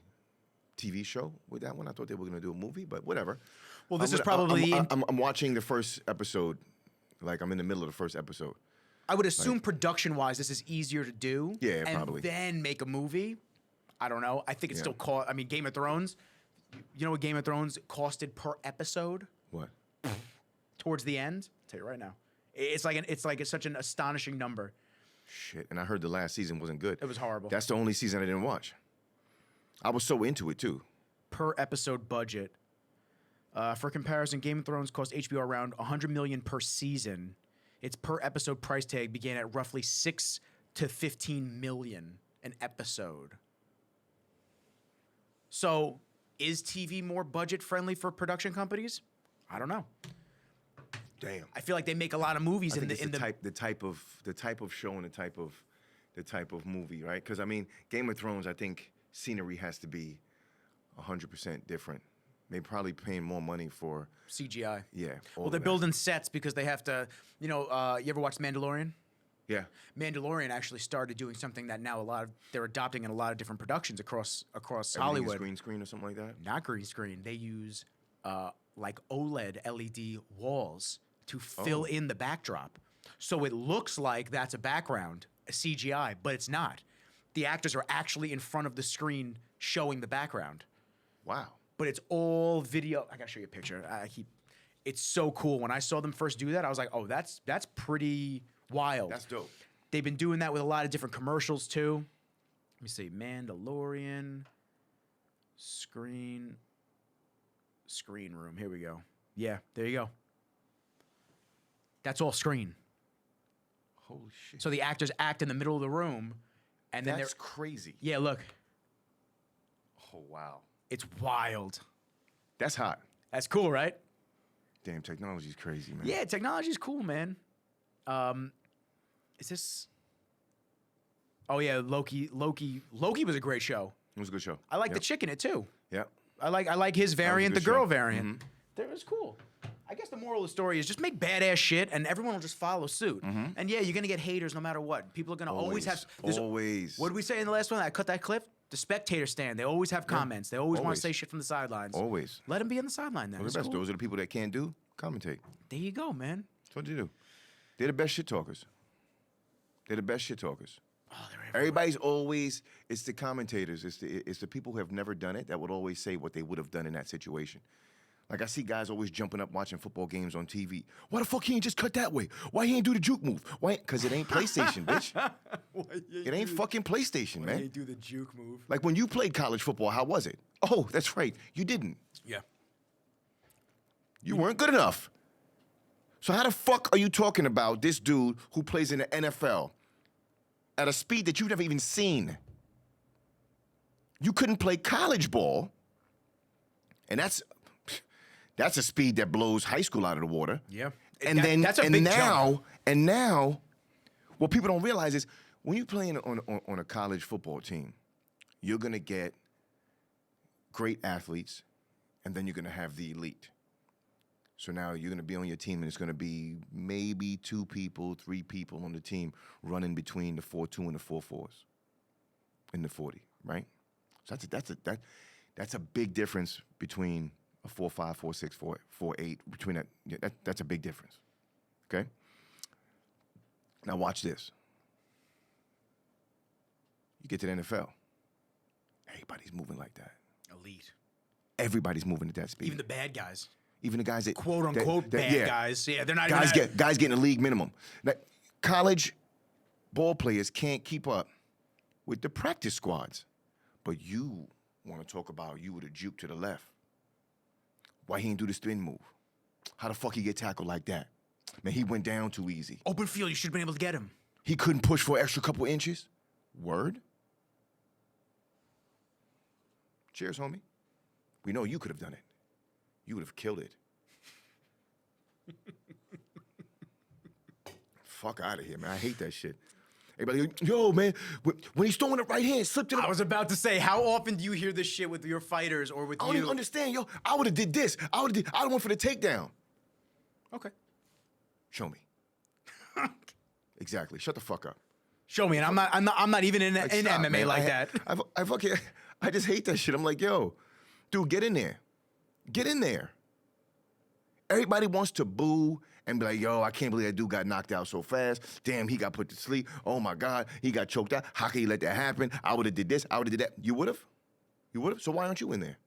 TV show with that one. I thought they were going to do a movie, but whatever. Well, this I'm is gonna- probably. I'm watching the first episode. Like I'm in the middle of the first episode. I would assume production-wise, this is easier to do. Yeah, and probably. then make a movie. I don't know. I think it's Yeah. still cost. I mean, Game of Thrones. You know what Game of Thrones costed per episode What? towards the end? I'll tell you right now. It's such an astonishing number. Shit. And I heard the last season wasn't good. It was horrible. That's the only season I didn't watch. I was so into it too. Per episode budget. For comparison, Game of Thrones cost HBO around $100 million per season. Its per episode price tag began at roughly $6 to $15 million an episode. So, is TV more budget friendly for production companies? I don't know. Damn. I feel like they make a lot of movies I in think the it's the type of show and the type of movie, right? Because I mean, Game of Thrones, I think scenery has to be 100% different. They probably paying more money for CGI. yeah. all Well, of they're that. building sets because they have to. You ever watched Mandalorian? Yeah. Mandalorian actually started doing something that now they're adopting in a lot of different productions across Everything is Hollywood. green screen or something like that. Not green screen. They use like OLED LED walls to fill in the backdrop, so it looks like that's a background, a CGI, but it's not. The actors are actually in front of the screen showing the background, Wow. but it's all video. I gotta show you a picture. It's so cool. When I saw them first do that, I was like, oh, that's pretty wild. That's dope. They've been doing that with a lot of different commercials too. Let me see, Mandalorian screen room. Here we go. Yeah, there you go. That's all screen. Holy shit. So the actors act in the middle of the room, and then That's they're crazy. yeah. Look, Oh wow. it's wild. That's hot. That's cool, right? Damn, technology's crazy, man. Yeah, technology's cool, man. Is this? Oh yeah, Loki. Loki was a great show. It was a good show. I like the Yep. chick in it too. Yeah. I like his variant, the good girl show. variant. That was cool. I guess the moral of the story is just make badass shit, and everyone will just follow suit. And yeah, you're gonna get haters no matter what. People are gonna always have. Always. What did we say in the last one? I cut that clip. The spectator stand. They always have comments. They always want Always. to say shit from the sidelines. Always. Let them be on the sideline then. Well, It's the best. cool. Those are the people that can't do commentate. There you go, man. That's what they do. They're the best shit talkers. They're the best shit talkers. Oh, they're everywhere. Everybody's always, it's the commentators, it's the people who have never done it that would always say what they would have done in that situation. Like I see guys always jumping up watching football games on TV. Why the fuck he ain't just cut that way? Why he ain't do the juke move? Why? Because it ain't PlayStation, bitch. It ain't fucking PlayStation, They man. do the juke move. Like when you played college football, how was it? Oh, that's right. You didn't. Yeah. You weren't good enough. So how the fuck are you talking about this dude who plays in the NFL at a speed that you've never even seen? You couldn't play college ball, and that's a speed that blows high school out of the water. Yeah. And That's a big jump. now, what people don't realize is when you're playing on a college football team, you're gonna get great athletes, and then you're gonna have the elite. So now you're gonna be on your team, and it's gonna be maybe 2 people, 3 people on the team running between the 4.2 and the 4.4s in the 40, right? So that's a big difference between a 4.5, 4.6, 4.8. Between that's a big difference. Okay. Now watch this. You get to the NFL. Everybody everybody's moving like that. Elite. Everybody's moving at that speed. Even the bad guys. Even the guys that Quote unquote bad guys. Yeah, they're not guys even guys getting a league minimum. Now, college ball players can't keep up with the practice squads. But you want to talk about you with a juke to the left. Why he didn't do the spin move? How the fuck he get tackled like that? Man, he went down too easy. open field. You should have been able to get him. He couldn't push for an extra couple inches. Word? Cheers, homie. We know you could have done it. You would have killed it. Fuck out of here, man. I hate that shit. Everybody, yo, man, when he's throwing it right hand, slipped it. I was about to say, how often do you hear this shit with your fighters or with I don't even understand, yo. I would have did this. I would have went for the takedown. Okay. Show me. Exactly. Shut the fuck up. Show me, and I'm not even in Like, in stop, MMA man. like that. I just hate that shit. I'm like, yo, dude, get in there. Get in there. Everybody wants to boo and be like, yo, I can't believe that dude got knocked out so fast. Damn, he got put to sleep. Oh my God, he got choked out. How can you let that happen? I would have did this. I would have did that. You would have? You would have? So why aren't you in there?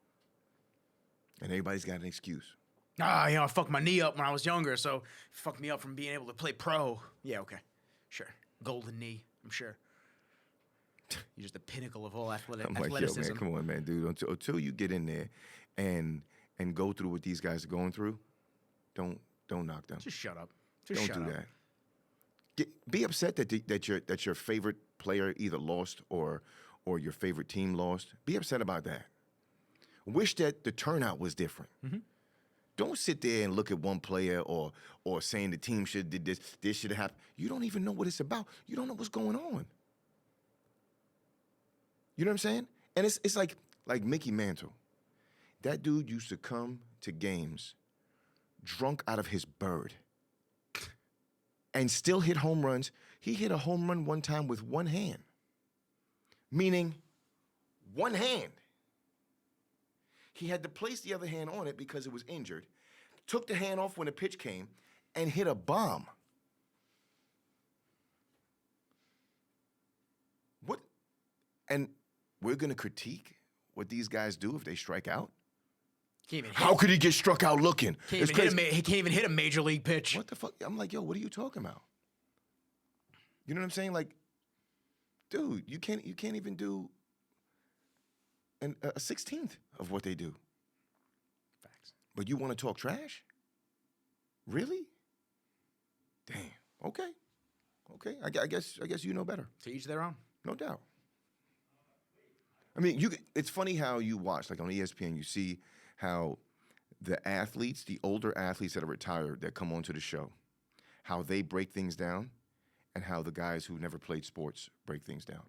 And everybody's got an excuse. I fucked my knee up when I was younger, so it fucked me up from being able to play pro. Yeah, okay. Sure. Golden knee, I'm sure. You're just the pinnacle of all I'm athleticism. like, yo, man, come on, man, dude. Until you get in there and go through what these guys are going through, don't knock them. Just shut up. Don't shut do up. that. Be upset that your favorite player either lost or your favorite team lost. Be upset about that. Wish that the turnout was different. Mm-hmm. Don't sit there and look at one player or saying the team should have did this should have happened. You don't even know what it's about. You don't know what's going on. You know what I'm saying? And it's like Mickey Mantle. That dude used to come to games drunk out of his bird and still hit home runs. He hit a home run one time with one hand, meaning one hand. He had to place the other hand on it because it was injured, took the hand off when the pitch came, and hit a bomb. What? And we're going to critique what these guys do if they strike out? How could he get struck out looking? He can't even hit a major league pitch. What the fuck? I'm like, yo, what are you talking about? You know what I'm saying? Like, dude, you can't even do a 16th of what they do. Facts. But you want to talk trash? Really? Damn. Okay. I guess you know better. To each their own. No doubt. I mean, it's funny how you watch, like on ESPN, you see how the athletes, the older athletes that are retired that come onto the show, how they break things down, and how the guys who never played sports break things down.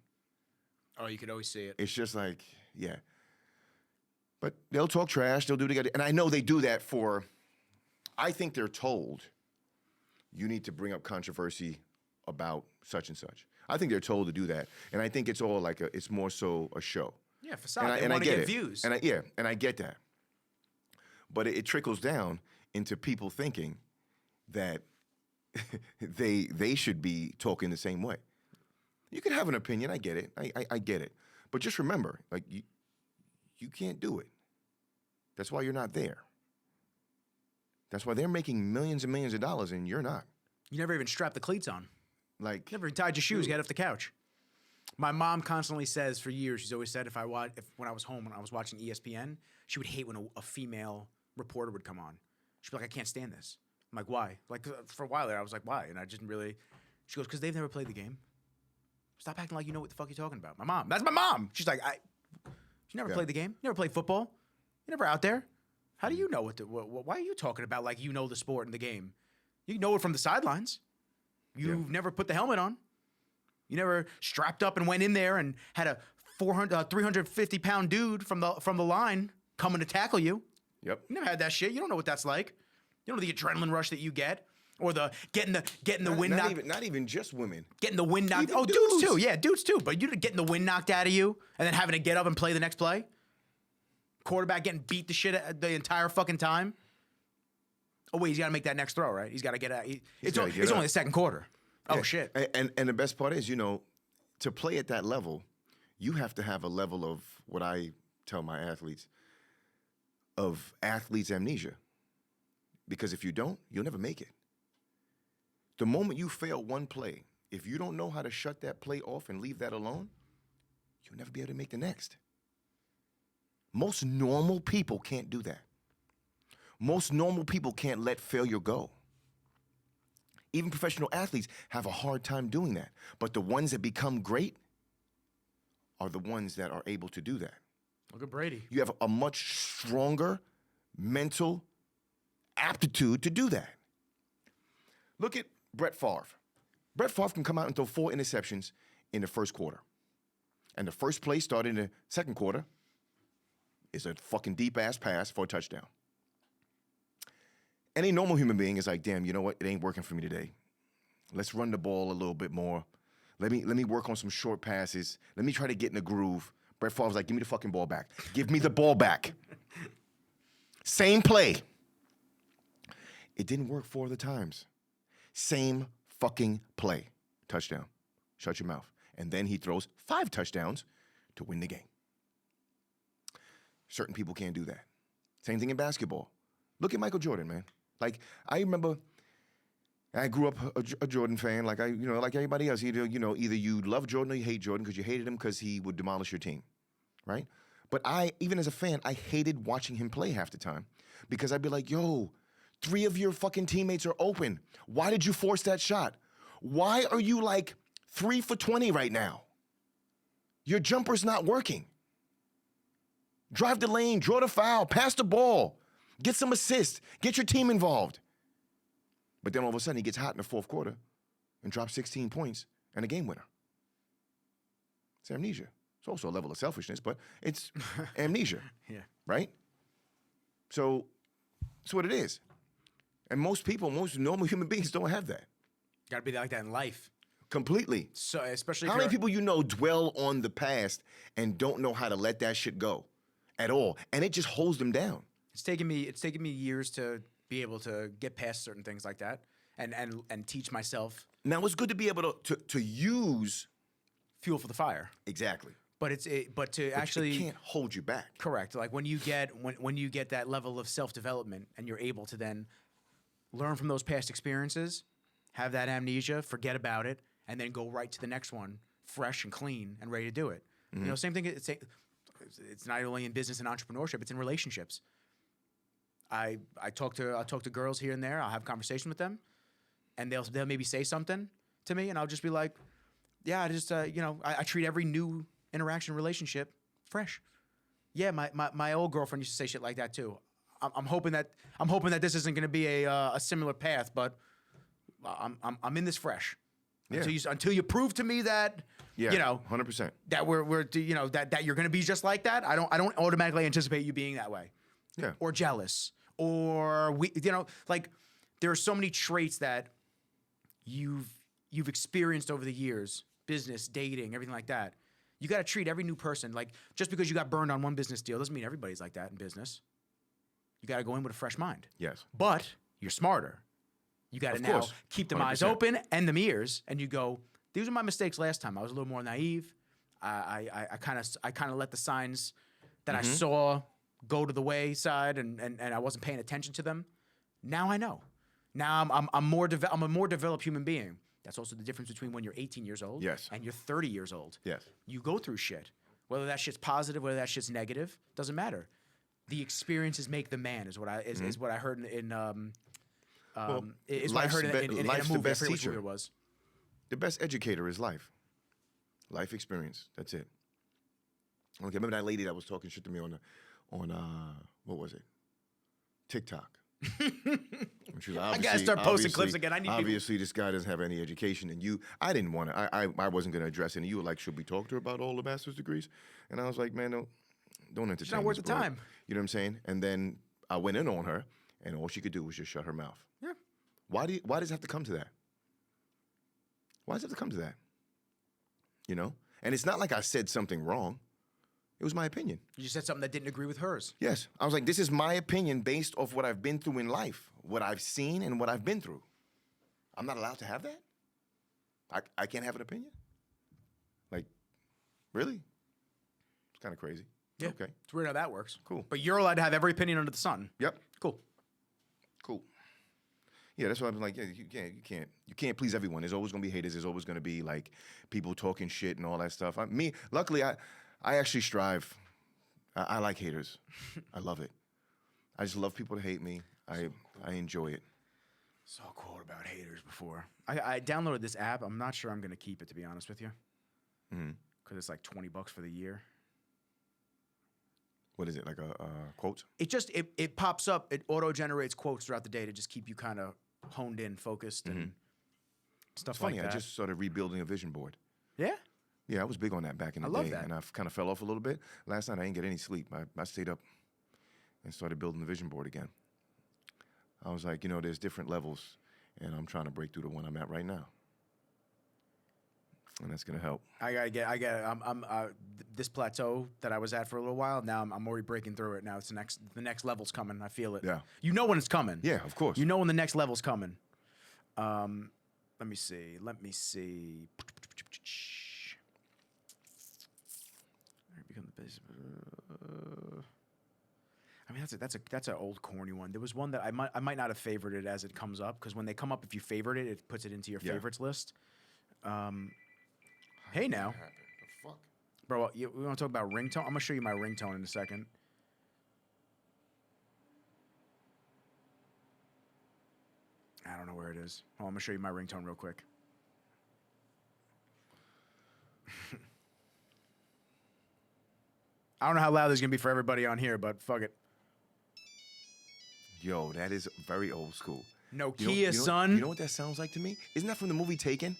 Oh, you could always see it. It's just like, yeah. But they'll talk trash, they'll do it together. And I know they do that I think they're told, you need to bring up controversy about such and such. I think they're told to do that. And I think it's all it's more so a show. Yeah, facade. They want to get views. And I get that. But it trickles down into people thinking that they should be talking the same way. You can have an opinion, I get it. I get it. But just remember, like you can't do it. That's why you're not there. That's why they're making millions and millions of dollars and you're not. You never even strapped the cleats on. Like, Never even tied your shoes, get off the couch. My mom constantly says for years, she's always said when I was home, when I was watching ESPN, she would hate when a female reporter would come on. She'd be like, I can't stand this. I'm like, why? Like, for a while there, I was like, why? And I didn't really. She goes, because they've never played the game. Stop acting like you know what the fuck you're talking about. My mom. That's my mom. She's like, she never played the game. Never played football. You're never out there. How do you know why are you talking about like you know the sport and the game? You know it from the sidelines. You've never put the helmet on. You never strapped up and went in there and had a 350-pound dude from the line coming to tackle you. Yep. You never had that shit. You don't know what that's like. You don't know the adrenaline rush that you get, or the getting the wind knocked. Not even just women. Getting the wind knocked. Even dudes too. Yeah, dudes too. But you getting the wind knocked out of you, and then having to get up and play the next play. Quarterback getting beat the shit the entire fucking time. Oh wait, he's got to make that next throw, right? He's got to get out. It's only the second quarter. Oh shit. And the best part is, to play at that level, you have to have a level of what I tell my athletes, of athlete's amnesia. Because if you don't, you'll never make it. The moment you fail one play, if you don't know how to shut that play off and leave that alone, you'll never be able to make the next. Most normal people can't do that. Most normal people can't let failure go. Even professional athletes have a hard time doing that. But the ones that become great are the ones that are able to do that. Look at Brady. You have a much stronger mental aptitude to do that. Look at Brett Favre. Brett Favre can come out and throw 4 interceptions in the first quarter. And the first play started in the second quarter is a fucking deep-ass pass for a touchdown. Any normal human being is like, damn, you know what? It ain't working for me today. Let's run the ball a little bit more. Let me work on some short passes. Let me try to get in the groove. Brett Favre's like, give me the fucking ball back. Give me the ball back. Same play. It didn't work 4 other times. Same fucking play. Touchdown. Shut your mouth. And then he throws 5 touchdowns to win the game. Certain people can't do that. Same thing in basketball. Look at Michael Jordan, man. Like, I remember I grew up a Jordan fan, like like everybody else. Either you love Jordan or you hate Jordan because you hated him because he would demolish your team, right? But even as a fan, I hated watching him play half the time because I'd be like, yo, 3 of your fucking teammates are open. Why did you force that shot? Why are you like 3 for 20 right now? Your jumper's not working. Drive the lane, draw the foul, pass the ball, get some assists, get your team involved. But then all of a sudden he gets hot in the fourth quarter and drops 16 points and a game winner. It's amnesia. It's also a level of selfishness, but it's amnesia, Yeah. right? So that's what it is. And most normal human beings don't have that. Got to be like that in life. Completely. So especially How many people you know dwell on the past and don't know how to let that shit go at all? And it just holds them down. It's taken me years to be able to get past certain things like that and teach myself. Now it's good to be able to use fuel for the fire. Exactly. But it can't hold you back. Correct. Like when you get that level of self-development and you're able to then learn from those past experiences, have that amnesia, forget about it, and then go right to the next one, fresh and clean and ready to do it. Mm-hmm. Same thing. It's not only in business and entrepreneurship; it's in relationships. I talk to girls here and there. I'll have conversation with them, and they'll maybe say something to me, and I'll just be like, "Yeah, I just I treat every new interaction relationship fresh." Yeah, my old girlfriend used to say shit like that too. I'm hoping that this isn't going to be a similar path, but I'm in this fresh. Yeah. Until you prove to me that 100% that we're that you're going to be just like that. I don't automatically anticipate you being that way. Yeah. Or jealous, or like there are so many traits that you've experienced over the years, business, dating, everything like that. You got to treat every new person like just because you got burned on one business deal doesn't mean everybody's like that in business. You got to go in with a fresh mind. Yes. But you're smarter. You got to now keep them 100%. Eyes open and them ears, and you go, these are my mistakes last time. I was a little more naive. I kind of let the signs that I saw go to the wayside, and I wasn't paying attention to them. Now I know. Now I'm a more developed human being. That's also the difference between when you're 18 years old and you're 30 years old. Yes. You go through shit. Whether that shit's positive, whether that shit's negative, doesn't matter. The experiences make the man is what I heard in a movie. The best teacher. It was. The best educator is life. Life experience. That's it. Okay, remember that lady that was talking shit to me on what was it? TikTok. She was I gotta start posting clips again. Obviously, this guy doesn't have any education, and I didn't want to. I wasn't going to address it. And you were like, should we talk to her about all the master's degrees? And I was like, man, no, don't entertain. It's not worth the time. You know what I'm saying? And then I went in on her, and all she could do was just shut her mouth. Yeah. Why does it have to come to that? Why does it have to come to that? And it's not like I said something wrong. It was my opinion. You said something that didn't agree with hers. Yes. I was like, this is my opinion based off what I've been through in life, what I've seen and what I've been through. I'm not allowed to have that? I can't have an opinion? Like, really? kind of crazy. Yeah. Okay. It's weird how that works. Cool. But you're allowed to have every opinion under the sun. Yep. Cool. Cool. Yeah, that's why I'm like, yeah, you can't please everyone. There's always gonna be haters. There's always gonna be like people talking shit and all that stuff. Luckily, I actually strive. I like haters. I love it. I just love people to hate me. I enjoy it. Saw a quote about haters before. I downloaded this app. I'm not sure I'm gonna keep it, to be honest with you. Because it's like $20 for the year. What is it, like a quote? It pops up. It auto generates quotes throughout the day to just keep you kind of honed in, focused, and stuff It's funny. like that. I just started rebuilding a vision board. Yeah. Yeah, I was big on that back in the I day, love that. and I kind of fell off a little bit. Last night I didn't get any sleep. I stayed up and started building the vision board again. I was like, there's different levels, and I'm trying to break through the one I'm at right now, and that's gonna help. I'm this plateau that I was at for a little while. Now I'm already breaking through it. Now it's the next level's coming. I feel it. Yeah. You know when it's coming. Yeah, of course. You know when the next level's coming. Let me see. Become the base. I mean, that's an old corny one. There was one that I might not have favorited as it comes up, because when they come up, if you favorite it, it puts it into your favorites list. Hey now, The fuck? bro, we want to talk about ringtone? I'm gonna show you my ringtone in a second. I don't know where it is. Oh, I'm gonna show you my ringtone real quick. I don't know how loud this is gonna be for everybody on here, but fuck it. Yo, that is very old school. Nokia, son. You know what that sounds like to me? Isn't that from the movie Taken?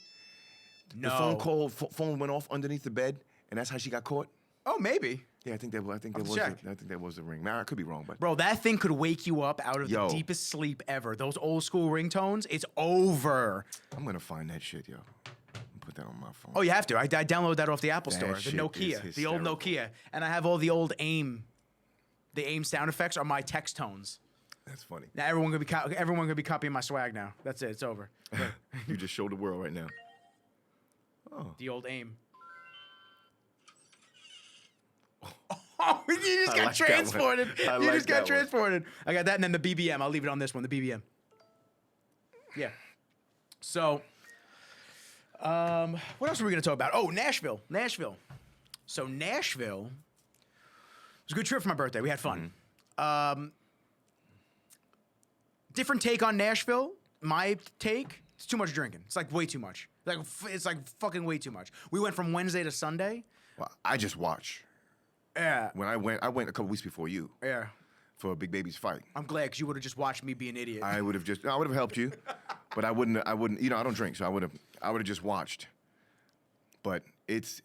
No. The phone went off underneath the bed, and that's how she got caught. Oh, maybe. Yeah, I think that was the ring. Man, I could be wrong, but Bro, that thing could wake you up out of the deepest sleep ever. Those old school ringtones, it's over. I'm gonna find that shit, yo. Put that on my phone. Oh, you have to. I downloaded that off the Apple Store. The shit Nokia, is the old hysterical. Nokia, and I have all the old AIM. The AIM sound effects are my text tones. That's funny. Now everyone gonna be copying my swag now. That's it. It's over. You just showed the world right now. The old AIM. Oh, you just got like that one. transported. I You like just got that one. transported. I got that, and then the BBM. I'll leave it on this one. The BBM. Yeah. So, what else are we gonna talk about? Oh, Nashville. So Nashville. It was a good trip for my birthday. We had fun. Different take on Nashville. My take, it's too much drinking. It's like way too much. It's like fucking way too much. We went from Wednesday to Sunday. Well, I just watch. Yeah. When I went a couple weeks before you Yeah. for Big Baby's fight. I'm glad, because you would have just watched me be an idiot. I would have helped you, but I wouldn't. I don't drink, so I would have just watched. But it's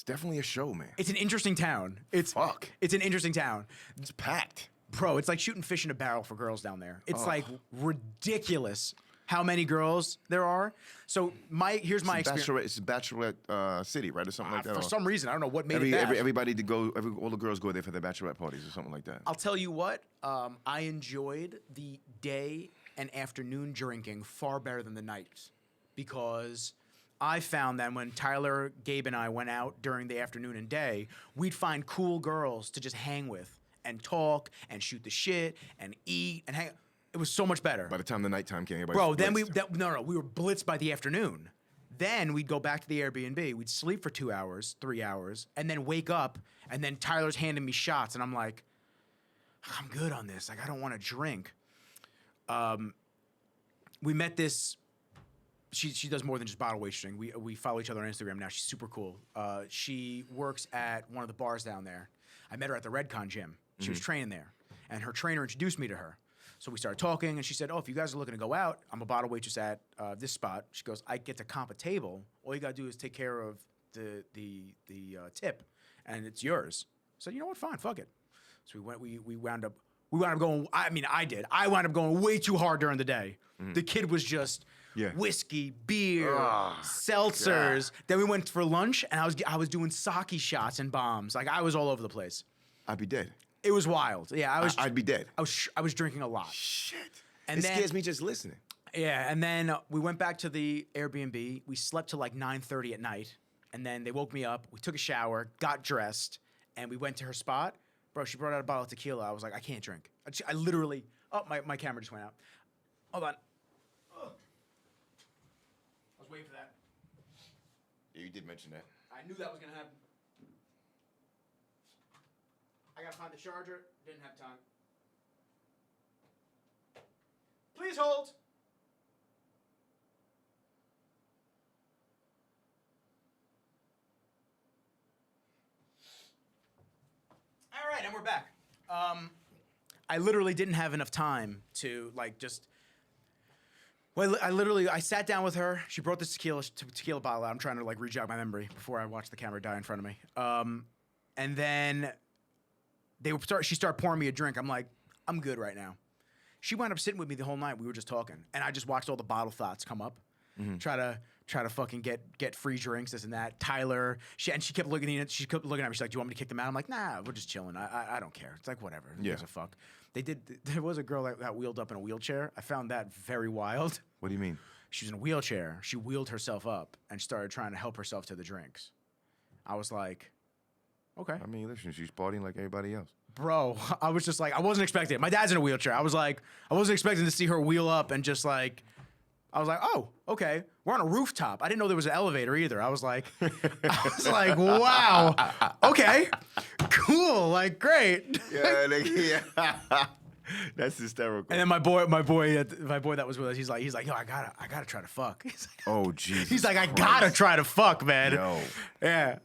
definitely a show, man. It's an interesting town. It's an interesting town. It's packed. Bro, it's like shooting fish in a barrel for girls down there. It's Oh. like ridiculous how many girls there are. So here's my experience. It's a bachelorette city, right, or something like that. For or some reason, I don't know what made it that. everybody to go. All the girls go there for their bachelorette parties or something like that. I'll tell you what, I enjoyed the day and afternoon drinking far better than the night, because I found that when Tyler, Gabe, and I went out during the afternoon and day, we'd find cool girls to just hang with and talk and shoot the shit and eat and hang. It was so much better. By the time the nighttime came, everybody. Bro, then we were blitzed by the afternoon. Then we'd go back to the Airbnb. We'd sleep for 2 hours, 3 hours, and then wake up, and then Tyler's handing me shots, and I'm like, I'm good on this. Like, I don't want to drink. We met this. She does more than just bottle waitressing. We follow each other on Instagram now. She's super cool. She works at one of the bars down there. I met her at the Redcon gym. She was training there, and her trainer introduced me to her. So we started talking, and she said, "Oh, if you guys are looking to go out, I'm a bottle waitress at this spot." She goes, "I get to comp a table. All you gotta do is take care of the tip, and it's yours." So you know what? Fine, fuck it. So we wound up going. I mean, I did. I wound up going way too hard during the day. The kid was just whiskey, beer, seltzers. Then we went for lunch, and I was doing sake shots and bombs. Like, I was all over the place. I'd be dead. It was wild. Yeah, I'd be dead. I was drinking a lot. Shit. And it then, scares me just listening. Yeah, and then we went back to the Airbnb. We slept till like 9:30 at night, and then they woke me up. We took a shower, got dressed, and we went to her spot. Bro, she brought out a bottle of tequila. I was like, I can't drink. I literally, oh, my camera just went out. Hold on. Ugh. I was waiting for that. Yeah, you did mention that. I knew that was going to happen. I got to find the charger. Didn't have time. Please hold. All right, and we're back. I literally didn't have enough time to like just. Well, I sat down with her. She brought this tequila bottle out. I'm trying to like re-jog my memory before I watch the camera die in front of me. And then she started pouring me a drink. I'm like, I'm good right now. She wound up sitting with me the whole night. We were just talking, and I just watched all the bottle thoughts come up. Try to fucking get free drinks, this and that. Tyler, she kept looking at me. She's like, "Do you want me to kick them out?" I'm like, "Nah, we're just chilling. I don't care. It's like whatever. Who gives a fuck." There was a girl that got wheeled up in a wheelchair. I found that very wild. What do you mean? She was in a wheelchair. She wheeled herself up and started trying to help herself to the drinks. I was like, okay. I mean, listen, she's partying like everybody else. Bro, I was just like, I wasn't expecting it. My dad's in a wheelchair. I was like, I wasn't expecting to see her wheel up and just like, I was like, oh, okay. We're on a rooftop. I didn't know there was an elevator either. I was like, wow, okay, cool, like great. Yeah. That's hysterical. And then my boy that was with us, he's like, yo, I gotta try to fuck. He's like, oh Jesus. He's like, I Christ. gotta try to fuck, man. Yo. Yeah.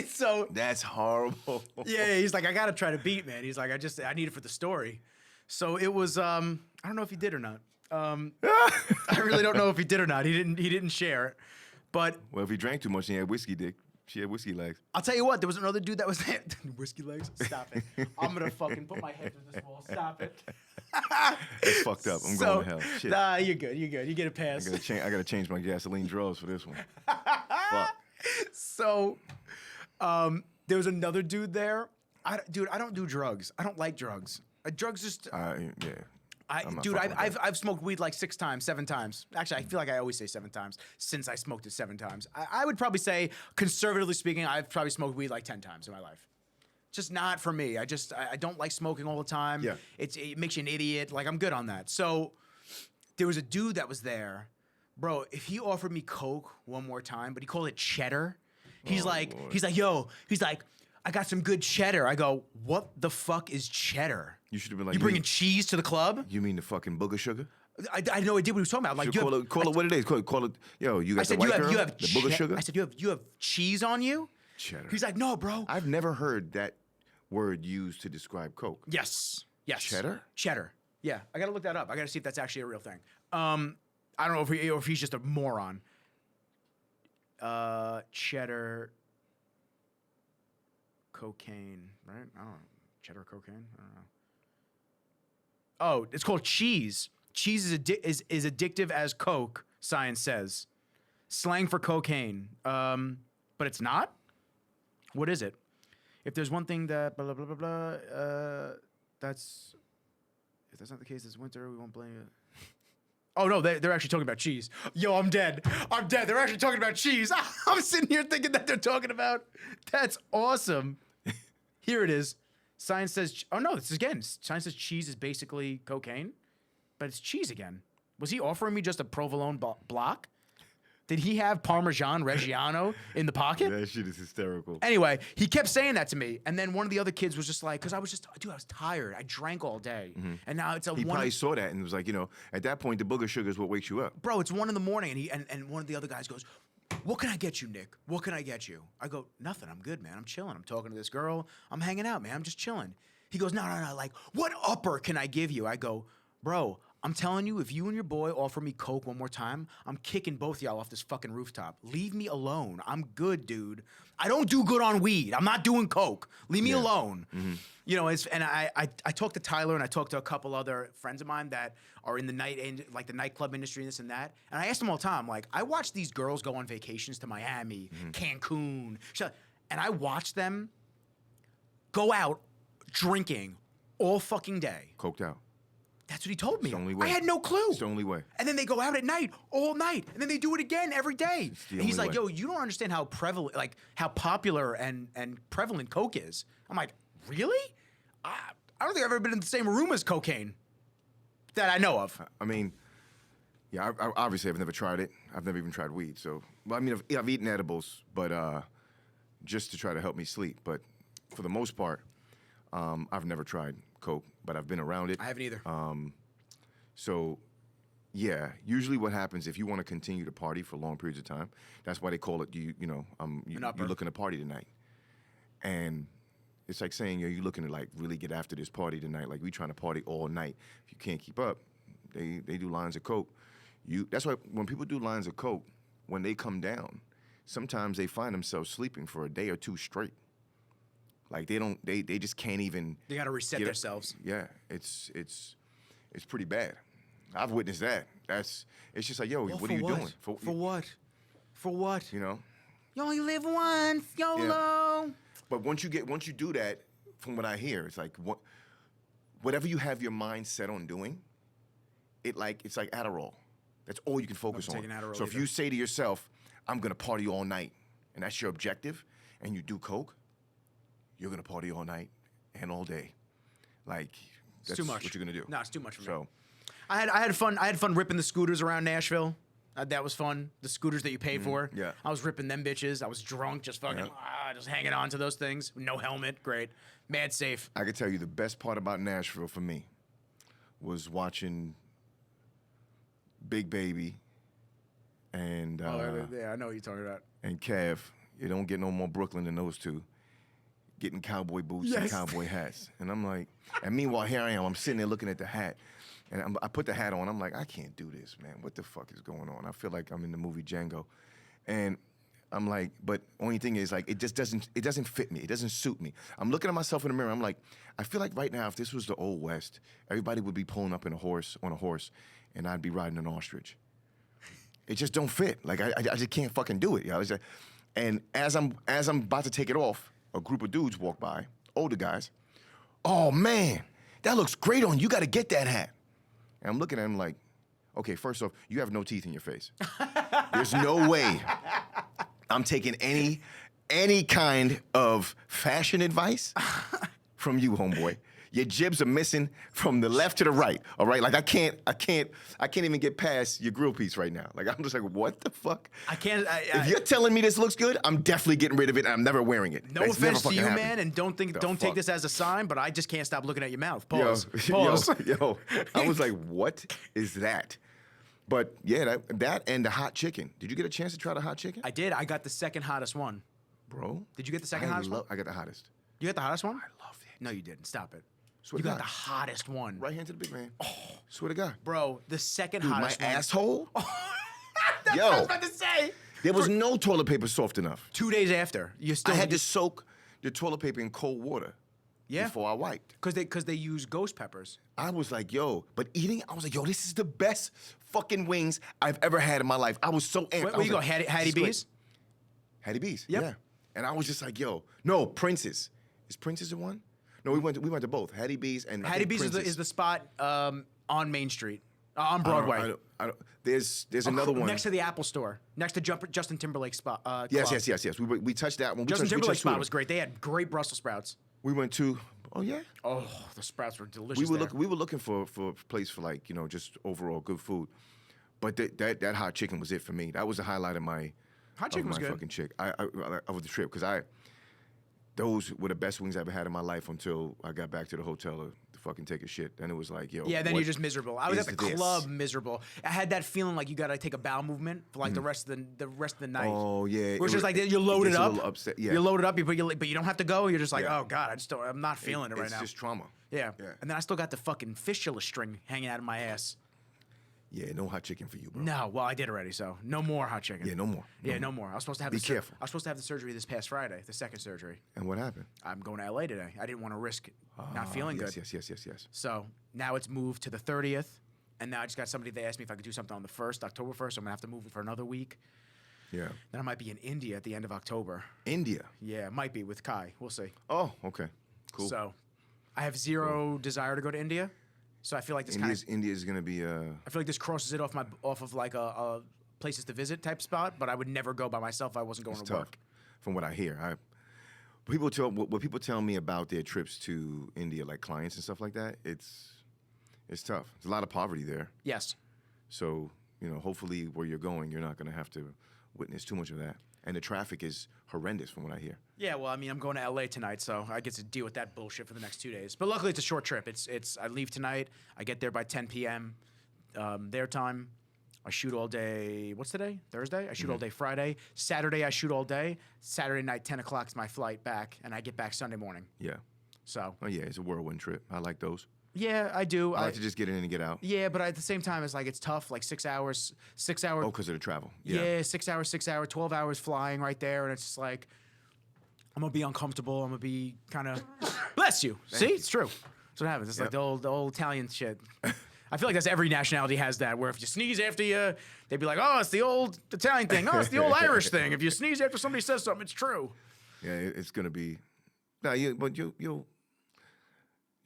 So that's horrible. Yeah, he's like, I gotta try to beat, man. He's like, I need it for the story. So it was, I don't know if he did or not. I really don't know if he did or not. He didn't share it. But well, if he drank too much, he had whiskey dick. She had whiskey legs. I'll tell you what, there was another dude that was there. Whiskey legs? Stop it. I'm gonna fucking put my head through this wall. Stop it. It's fucked up. I'm going to hell. Shit. Nah, you're good. You get a pass. I gotta change my gasoline drawers for this one. Fuck. So, there was another dude there. I don't do drugs. I don't like drugs. Drugs just. Yeah. I've smoked weed like 6 times, 7 times. Actually, I feel like I always say 7 times since I smoked it 7 times. I would probably say, conservatively speaking, I've probably smoked weed like 10 times in my life. Just not for me. I don't like smoking all the time. Yeah. It makes you an idiot. Like, I'm good on that. So there was a dude that was there. Bro, if he offered me Coke one more time, but he called it cheddar. He's like, I got some good cheddar. I go, what the fuck is cheddar? You should have been like, you bringing cheese to the club? You mean the fucking booger sugar? I had no idea what he was talking about. Like, call it what it is. Call it. Yo, you got the white girl, the booger sugar. I said, you have cheese on you? Cheddar. He's like, no, bro. I've never heard that word used to describe Coke. Yes. Cheddar. Yeah, I gotta look that up. I gotta see if that's actually a real thing. I don't know if he's just a moron. Cheddar. Cocaine, right? I don't know. Cheddar cocaine? I don't know. Oh, it's called cheese. Cheese is addictive as Coke, science says. Slang for cocaine. But it's not? What is it? If there's one thing that blah, blah, blah, blah, blah, if that's not the case this winter, we won't blame it. Oh, no, they're actually talking about cheese. Yo, I'm dead. They're actually talking about cheese. I'm sitting here thinking that they're talking about. That's awesome. Here it is. Science says, oh, no, this is again. Science says cheese is basically cocaine, but it's cheese again. Was he offering me just a provolone block? Did he have Parmesan Reggiano in the pocket? That shit is hysterical. Anyway, he kept saying that to me. And then one of the other kids was just like, because I was tired. I drank all day. Mm-hmm. And now it's He probably saw that and was like, at that point, the booger sugar is what wakes you up. Bro, it's 1 a.m. And one of the other guys goes, what can I get you, Nick? What can I get you? I go, nothing. I'm good, man. I'm chilling. I'm talking to this girl. I'm hanging out, man. I'm just chilling. He goes, no. Like, what upper can I give you? I go, bro, I'm telling you, if you and your boy offer me Coke one more time, I'm kicking both y'all off this fucking rooftop. Leave me alone. I'm good, dude. I don't do good on weed. I'm not doing Coke. Leave me alone. Mm-hmm. And I talked to Tyler and I talked to a couple other friends of mine that are in the the nightclub industry and this and that. And I ask them all the time, like, I watch these girls go on vacations to Miami, Cancun, and I watch them go out drinking all fucking day. Coked out. That's what he told me. the only way. I had no clue. It's the only way. And then they go out at night, all night, and then they do it again every day. the And he's only like, way. "Yo, you don't understand how prevalent, like how popular and prevalent coke is." I'm like, "Really? I don't think I've ever been in the same room as cocaine that I know of." I mean, yeah, I obviously I've never tried it. I've never even tried weed. So, well, I mean, I've eaten edibles, but just to try to help me sleep. But for the most part, I've never tried coke, but I've been around it. I haven't either. So, yeah, usually what happens if you want to continue to party for long periods of time, that's why they call it, you're looking to party tonight. And it's like saying, you're looking to like really get after this party tonight. Like we trying to party all night. If you can't keep up, they do lines of coke. That's why when people do lines of coke, when they come down, sometimes they find themselves sleeping for a day or two straight. Like they just can't even. They got to reset get up. themselves. Yeah, it's pretty bad. I've witnessed that. It's just like, yo, Well, what are you doing? For what? For what? You know? You only live once, YOLO. But once you do that, from what I hear, it's like whatever you have your mind set on doing, it's like Adderall. That's all you can focus on. taking Adderall So if either. you say to yourself, I'm gonna party all night, and that's your objective, and you do coke, you're gonna party all night and all day. Like that's It's too much. what you're gonna do. No, it's too much for me. So I had fun. I had fun ripping the scooters around Nashville. That was fun. The scooters that you pay for. yeah. I was ripping them bitches. I was drunk, just fucking, just hanging on to those things. No helmet. Great. Mad safe. I could tell you the best part about Nashville for me was watching Big Baby and Yeah, I know what you're talking about. and Kev. You don't get no more Brooklyn than those two. Getting cowboy boots and Yes. cowboy hats. And I'm like, and meanwhile, here I am. I'm sitting there looking at the hat. And I put the hat on. I'm like, I can't do this, man. What the fuck is going on? I feel like I'm in the movie Django. And I'm like, but only thing is, like, it doesn't fit me. It doesn't suit me. I'm looking at myself in the mirror. I'm like, I feel like right now, if this was the Old West, everybody would be pulling up on a horse, and I'd be riding an ostrich. It just don't fit. Like, I just can't fucking do it. You know? It's like, and as I'm about to take it off, a group of dudes walk by, older guys. Oh, man, that looks great on you. You got to get that hat. And I'm looking at him like, okay, first off, you have no teeth in your face. There's no way I'm taking any kind of fashion advice from you, homeboy. Your jibs are missing from the left to the right. All right, like I can't even get past your grill piece right now. Like I'm just like, what the fuck? I can't. If you're telling me this looks good, I'm definitely getting rid of it. And I'm never wearing it. No That's never offense to fucking you, happening. man, and don't fuck? take this as a sign, but I just can't stop looking at your mouth. Yo, Pause. Pause. yo, I was like, what is that? But yeah, that and the hot chicken. Did you get a chance to try the hot chicken? I did. I got the second hottest one. Bro. Did you get the second hottest one? I got the hottest. You got the hottest one? I loved it. No, you didn't. Stop it. Swear You to got God. the hottest one. Right hand to the big man. Oh, swear to God. Bro, the second Dude, my hottest one. asshole? That's Yo. what I was about to say. There was no toilet paper soft enough. 2 days after, you still I had to soak the toilet paper in cold water Yeah. before I wiped. because they use ghost peppers. I was like, yo, but eating, I was like, yo, this is the best fucking wings I've ever had in my life. I was so amped. Where I was you go, like, Hattie this is great. B's? Hattie B's, Yep. yeah. And I was just like, yo, no, Prince's. Is Prince's the one? No, we went to both. Hattie B's and I Hattie think B's Prince's. is the spot on Main Street, on I don't- Broadway. I don't, there's another one. Next to the Apple Store, next to Justin Timberlake's spot. Yes, club. yes. We touched that one. Justin we Timberlake's touched two of spot them. was great. They had great Brussels sprouts. We went to. Oh yeah. Oh, the sprouts were delicious. We were there. we were looking for a place for like just overall good food, but that hot chicken was it for me. That was the highlight of my Hot chicken was good. fucking chick. I of the trip because those were the best wings I ever had in my life until I got back to the hotel to fucking take a shit. Then it was like, yo. Yeah, then what you're just miserable. I was at is the this? club miserable. I had that feeling like you got to take a bowel movement for like the rest of the night. Oh yeah. Where it's It just was- like you're loaded gets a up. little upset. Yeah. You're loaded up, but you don't have to go. You're just like, Yeah. oh god, I'm not feeling it right it's now. just trauma. Yeah. Yeah. And then I still got the fucking fistula string hanging out of my ass. Yeah, no hot chicken for you, bro. No, well I did already, so no more hot chicken. Yeah, no more. Yeah, no more. I was supposed to have Be the careful. I was supposed to have the surgery this past Friday, the second surgery. And what happened? I'm going to LA today. I didn't want to risk not feeling yes, good. Yes. So now it's moved to the 30th, and now I just got somebody. They asked me if I could do something on the 1st, October 1st. So I'm gonna have to move it for another week. Yeah. Then I might be in India at the end of October. India. Yeah, might be with Kai. We'll see. Oh, okay. Cool. So I have zero desire to go to India. So I feel like this kind of India's gonna be. I feel like this crosses it off of like a places to visit type spot. But I would never go by myself if I wasn't going It's to tough, work. from what I hear. What people tell me about their trips to India, like clients and stuff like that. It's tough. There's a lot of poverty there. Yes. So hopefully where you're going, you're not gonna have to witness too much of that. And the traffic is horrendous, from what I hear. Yeah, well, I mean, I'm going to LA tonight, so I get to deal with that bullshit for the next 2 days. But luckily, it's a short trip. It's I leave tonight. I get there by 10 p.m. Their time. I shoot all day. What's today? Thursday. I shoot all day Friday. Saturday, I shoot all day. Saturday night, 10 o'clock is my flight back, and I get back Sunday morning. Yeah. So. Oh yeah, it's a whirlwind trip. I like those. Yeah, I do. I like to just get in and get out. Yeah, but at the same time, it's like it's tough. Like 6 hours, 6 hour. Oh, because of the travel. Yeah, 6 hours, 6 hour, 12 hours flying right there, and it's just like I'm gonna be uncomfortable. I'm gonna be kind of bless you. See, it's true. That's what happens. It's like the old Italian shit. I feel like that's every nationality has that. Where if you sneeze after you, they'd be like, "Oh, it's the old Italian thing. Oh, it's the old Irish thing. If you sneeze after somebody says something, it's true." Yeah, it's gonna be. But you're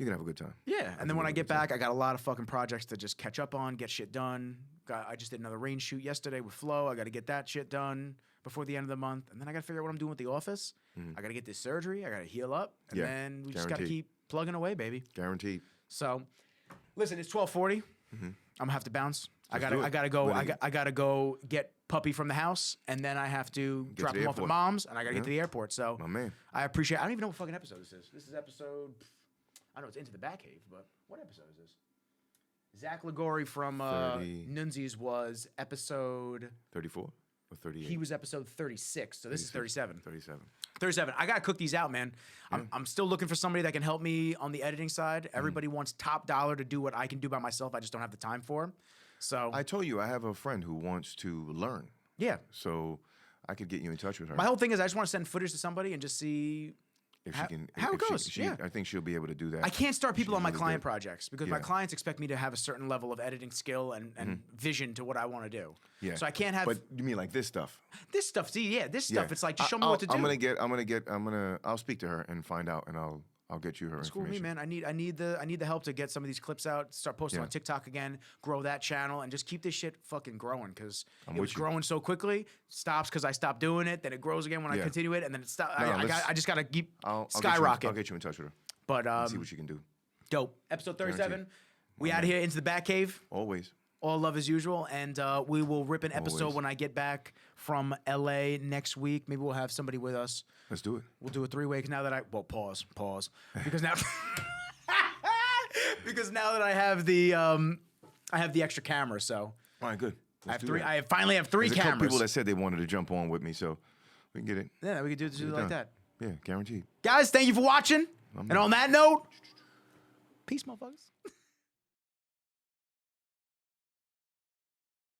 gonna have a good time. Yeah, and then when I get back, I got a lot of fucking projects to just catch up on, get shit done. I just did another rain shoot yesterday with Flo. I got to get that shit done before the end of the month, and then I got to figure out what I'm doing with the office. I got to get this surgery. I got to heal up, and then we just got to keep plugging away, baby. Guaranteed. So, listen, it's 12:40. I'm gonna have to bounce. I gotta go. I gotta go get puppy from the house, and then I have to drop him off at mom's, and I gotta get to the airport. So, my man, I appreciate. I don't even know what fucking episode this is. This is episode. I know it's Into the Batcave, but what episode is this? Zach Ligori from Nunzies was episode 34 or 38. He was episode 36, so this is 37. 37. I gotta cook these out, man. I'm still looking for somebody that can help me on the editing side. Everybody wants top dollar to do what I can do by myself. I just don't have the time for. So I told you I have a friend who wants to learn. Yeah. So I could get you in touch with her. My whole thing is I just want to send footage to somebody and just see if she can, how it goes. Yeah. I think she'll be able to do that. I can't start people on my client projects because my Yeah. clients expect me to have a certain level of editing skill and vision to what I want to do. Yeah. So I can't have. But you mean like this stuff? This stuff, this stuff. Yeah. It's like just show me what to do. I'll speak to her and find out, and I'll get you her It's cool information. with me, man. I need the help to get some of these clips out, start posting on TikTok again, grow that channel, and just keep this shit fucking growing because it was growing so quickly. Stops because I stopped doing it, then it grows again when I continue it, and then it stops. I just gotta keep skyrocket. I'll get you in touch with her. But and see what she can do. Dope. Episode 37. We out of here into the Batcave. Always. All love as usual, and we will rip an episode when I get back from LA next week. Maybe we'll have somebody with us. Let's do it. We'll do a 3-way. Now that pause, because now, because now that I have the extra camera, so all right, good. I finally have three There's a cameras. couple people that said they wanted to jump on with me, so we can get it. Yeah, we can do it like that. Yeah, guaranteed. Guys, thank you for watching. And on that note, peace, motherfuckers.